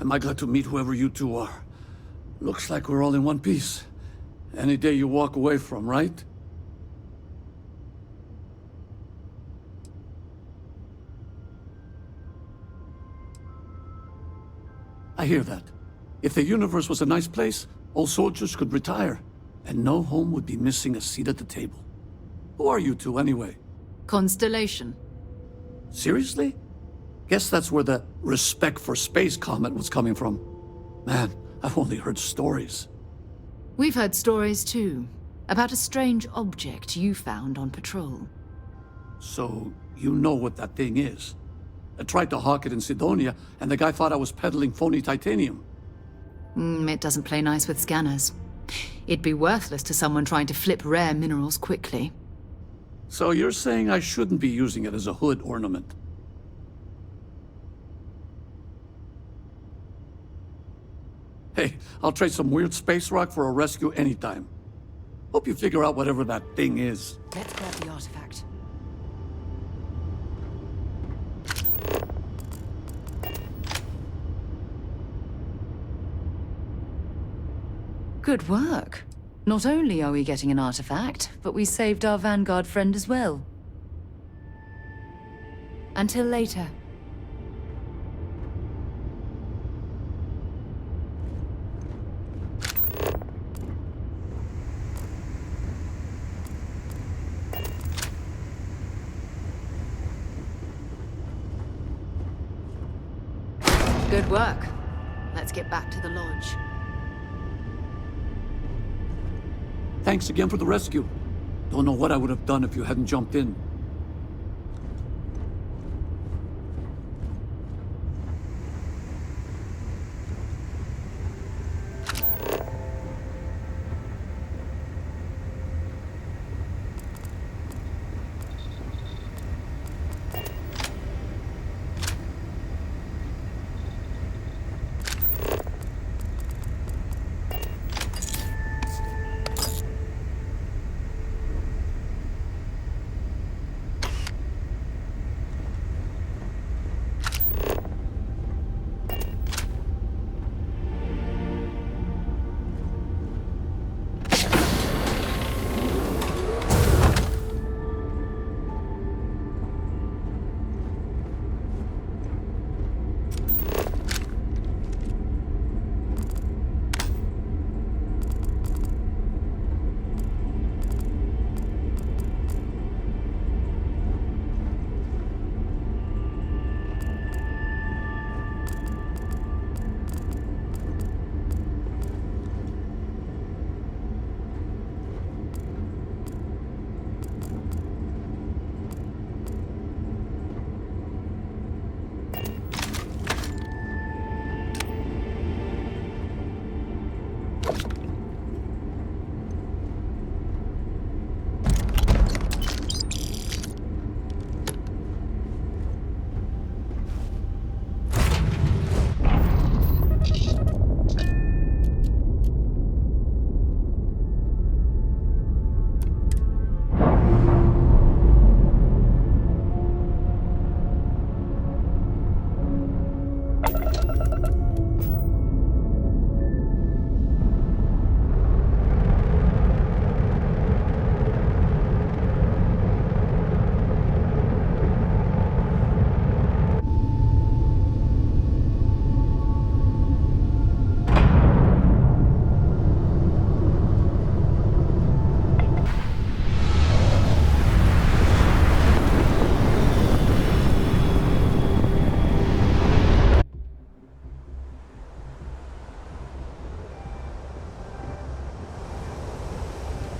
C: Am I glad to meet whoever you two are. Looks like we're all in one piece. Any day you walk away from, right? I hear that. If the universe was a nice place, all soldiers could retire, and no home would be missing a seat at the table. Who are you two, anyway?
G: Constellation.
C: Seriously? Guess that's where the respect for space comment was coming from. Man, I've only heard stories.
G: We've heard stories too, about a strange object you found on patrol.
C: So, you know what that thing is. I tried to hawk it in Sidonia, and the guy thought I was peddling phony titanium.
G: It doesn't play nice with scanners. It'd be worthless to someone trying to flip rare minerals quickly.
C: So you're saying I shouldn't be using it as a hood ornament? Hey, I'll trade some weird space rock for a rescue anytime. Hope you figure out whatever that thing is.
G: Let's grab the artifact. Good work. Not only are we getting an artifact, but we saved our Vanguard friend as well. Until later. Good work. Let's get back to the lodge.
C: Thanks again for the rescue. Don't know what I would have done if you hadn't jumped in.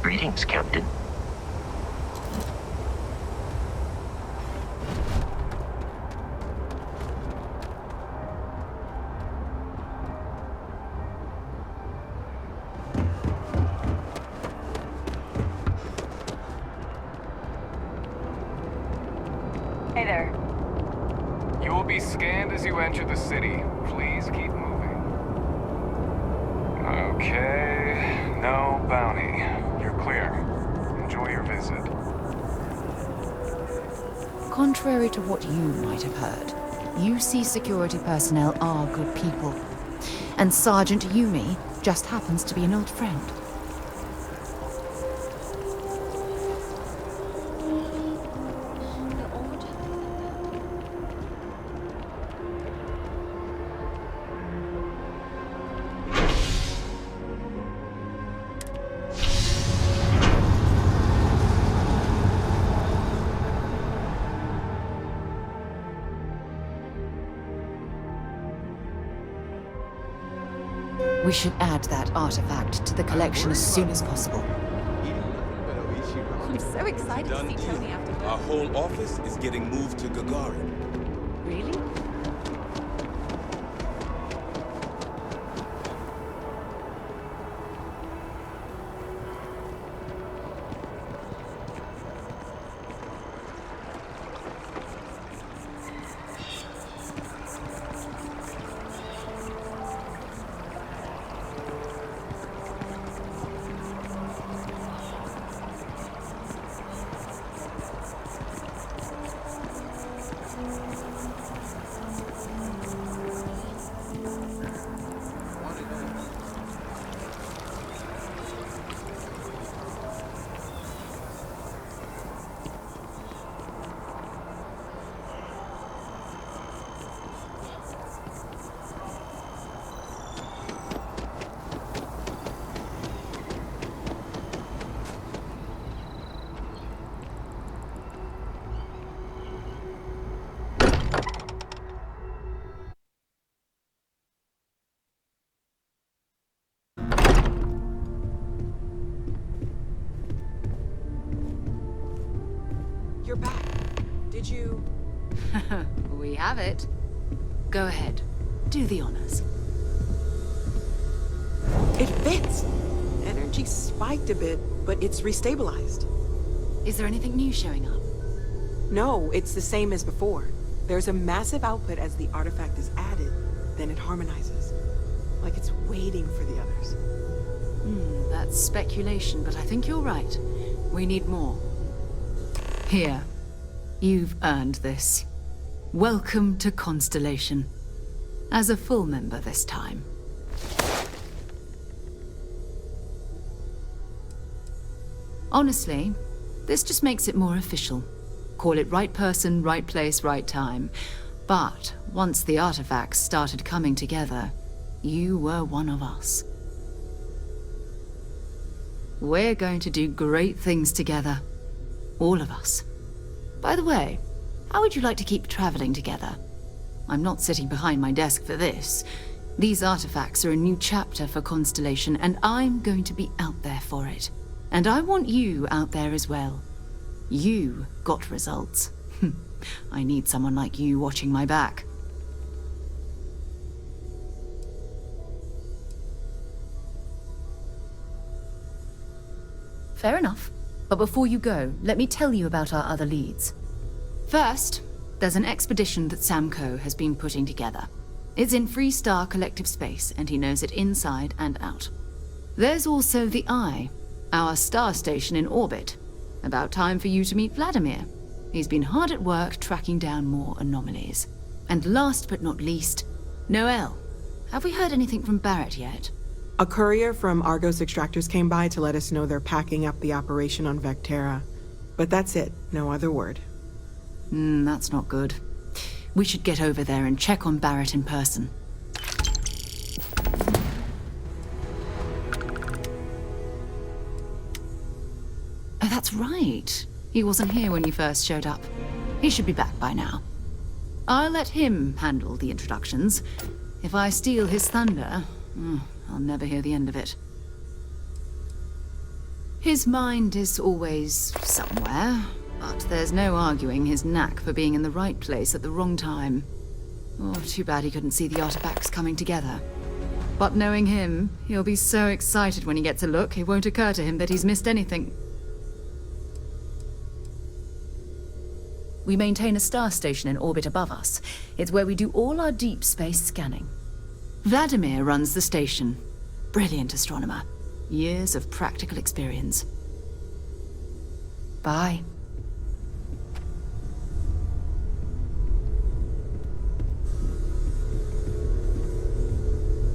Q: Greetings, Captain.
H: Hey there.
T: You will be scanned as you enter the city. Please keep moving. Okay, no bounty. You're clear. Enjoy your visit.
G: Contrary to what you might have heard, UC security personnel are good people. And Sergeant Yumi just happens to be an old friend. We should add that artifact to the collection as soon as possible.
D: I'm so excited to
K: Done
D: see
K: deal.
D: Tony after work.
K: Our whole office is getting moved to Gagarin.
D: Really?
E: You're back. Did you...
G: We have it. Go ahead. Do the honors.
E: It fits. Energy spiked a bit, but it's restabilized.
G: Is there anything new showing up?
E: No, it's the same as before. There's a massive output as the artifact is added, then it harmonizes. Like it's waiting for the others.
G: That's speculation, but I think you're right. We need more. Here. You've earned this. Welcome to Constellation. As a full member this time. Honestly, this just makes it more official. Call it right person, right place, right time. But once the artifacts started coming together, you were one of us. We're going to do great things together. All of us. By the way, how would you like to keep traveling together? I'm not sitting behind my desk for this. These artifacts are a new chapter for Constellation, and I'm going to be out there for it. And I want you out there as well. You got results. I need someone like you watching my back. Fair enough. But before you go, let me tell you about our other leads. First, there's an expedition that Samco has been putting together. It's in Freestar Collective Space, and he knows it inside and out. There's also the Eye, our star station in orbit. About time for you to meet Vladimir. He's been hard at work tracking down more anomalies. And last but not least, Noel. Have we heard anything from Barrett yet?
E: A courier from Argos Extractors came by to let us know they're packing up the operation on Vectera. But that's it, no other word.
G: That's not good. We should get over there and check on Barrett in person. Oh, that's right. He wasn't here when you first showed up. He should be back by now. I'll let him handle the introductions. If I steal his thunder, I'll never hear the end of it. His mind is always somewhere, but there's no arguing his knack for being in the right place at the wrong time. Oh, too bad he couldn't see the artifacts coming together. But knowing him, he'll be so excited when he gets a look, it won't occur to him that he's missed anything. We maintain a star station in orbit above us. It's where we do all our deep space scanning. Vladimir runs the station. Brilliant astronomer. Years of practical experience. Bye.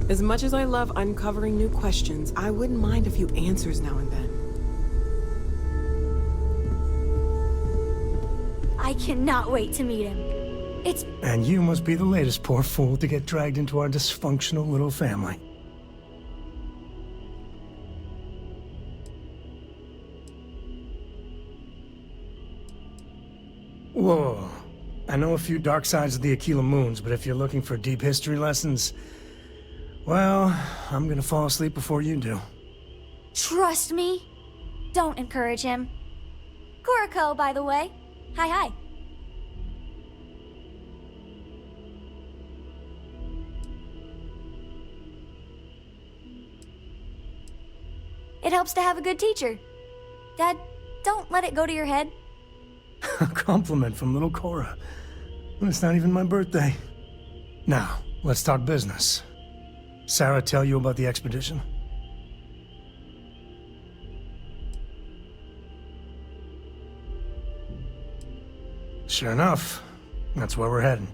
E: As much as I love uncovering new questions, I wouldn't mind a few answers now and then.
U: I cannot wait to meet him. It's...
V: And you must be the latest poor fool to get dragged into our dysfunctional little family. Whoa. I know a few dark sides of the Aquila Moons, but if you're looking for deep history lessons, well, I'm gonna fall asleep before you do.
U: Trust me. Don't encourage him. Kuriko, by the way. Hi. It helps to have a good teacher. Dad, don't let it go to your head.
V: A compliment from little Cora. It's not even my birthday. Now, let's talk business. Sarah tell you about the expedition? Sure enough, that's where we're heading.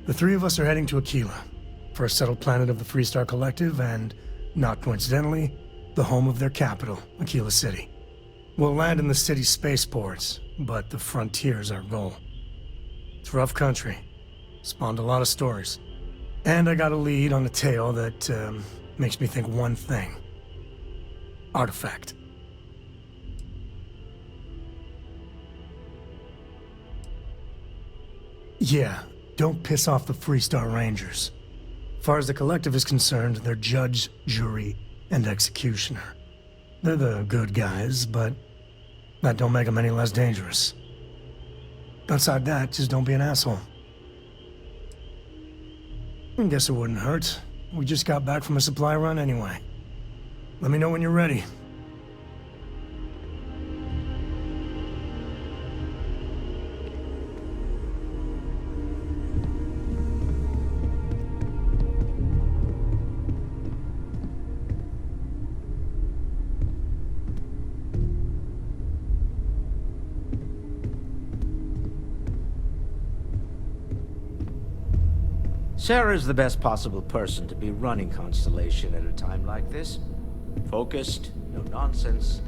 V: The three of us are heading to Aquila, first settled planet of the Freestar Collective and, not coincidentally, the home of their capital, Aquila City. We'll land in the city's spaceports, but the frontier's our goal. It's rough country. Spawned a lot of stories. And I got a lead on a tale that makes me think one thing. Artifact. Yeah, don't piss off the Freestar Rangers. As far as the Collective is concerned, they're judge, jury, and executioner. They're the good guys, but that don't make them any less dangerous. Outside that, just don't be an asshole. I guess it wouldn't hurt. We just got back from a supply run anyway. Let me know when you're ready.
I: Sarah's the best possible person to be running Constellation at a time like this. Focused, no nonsense,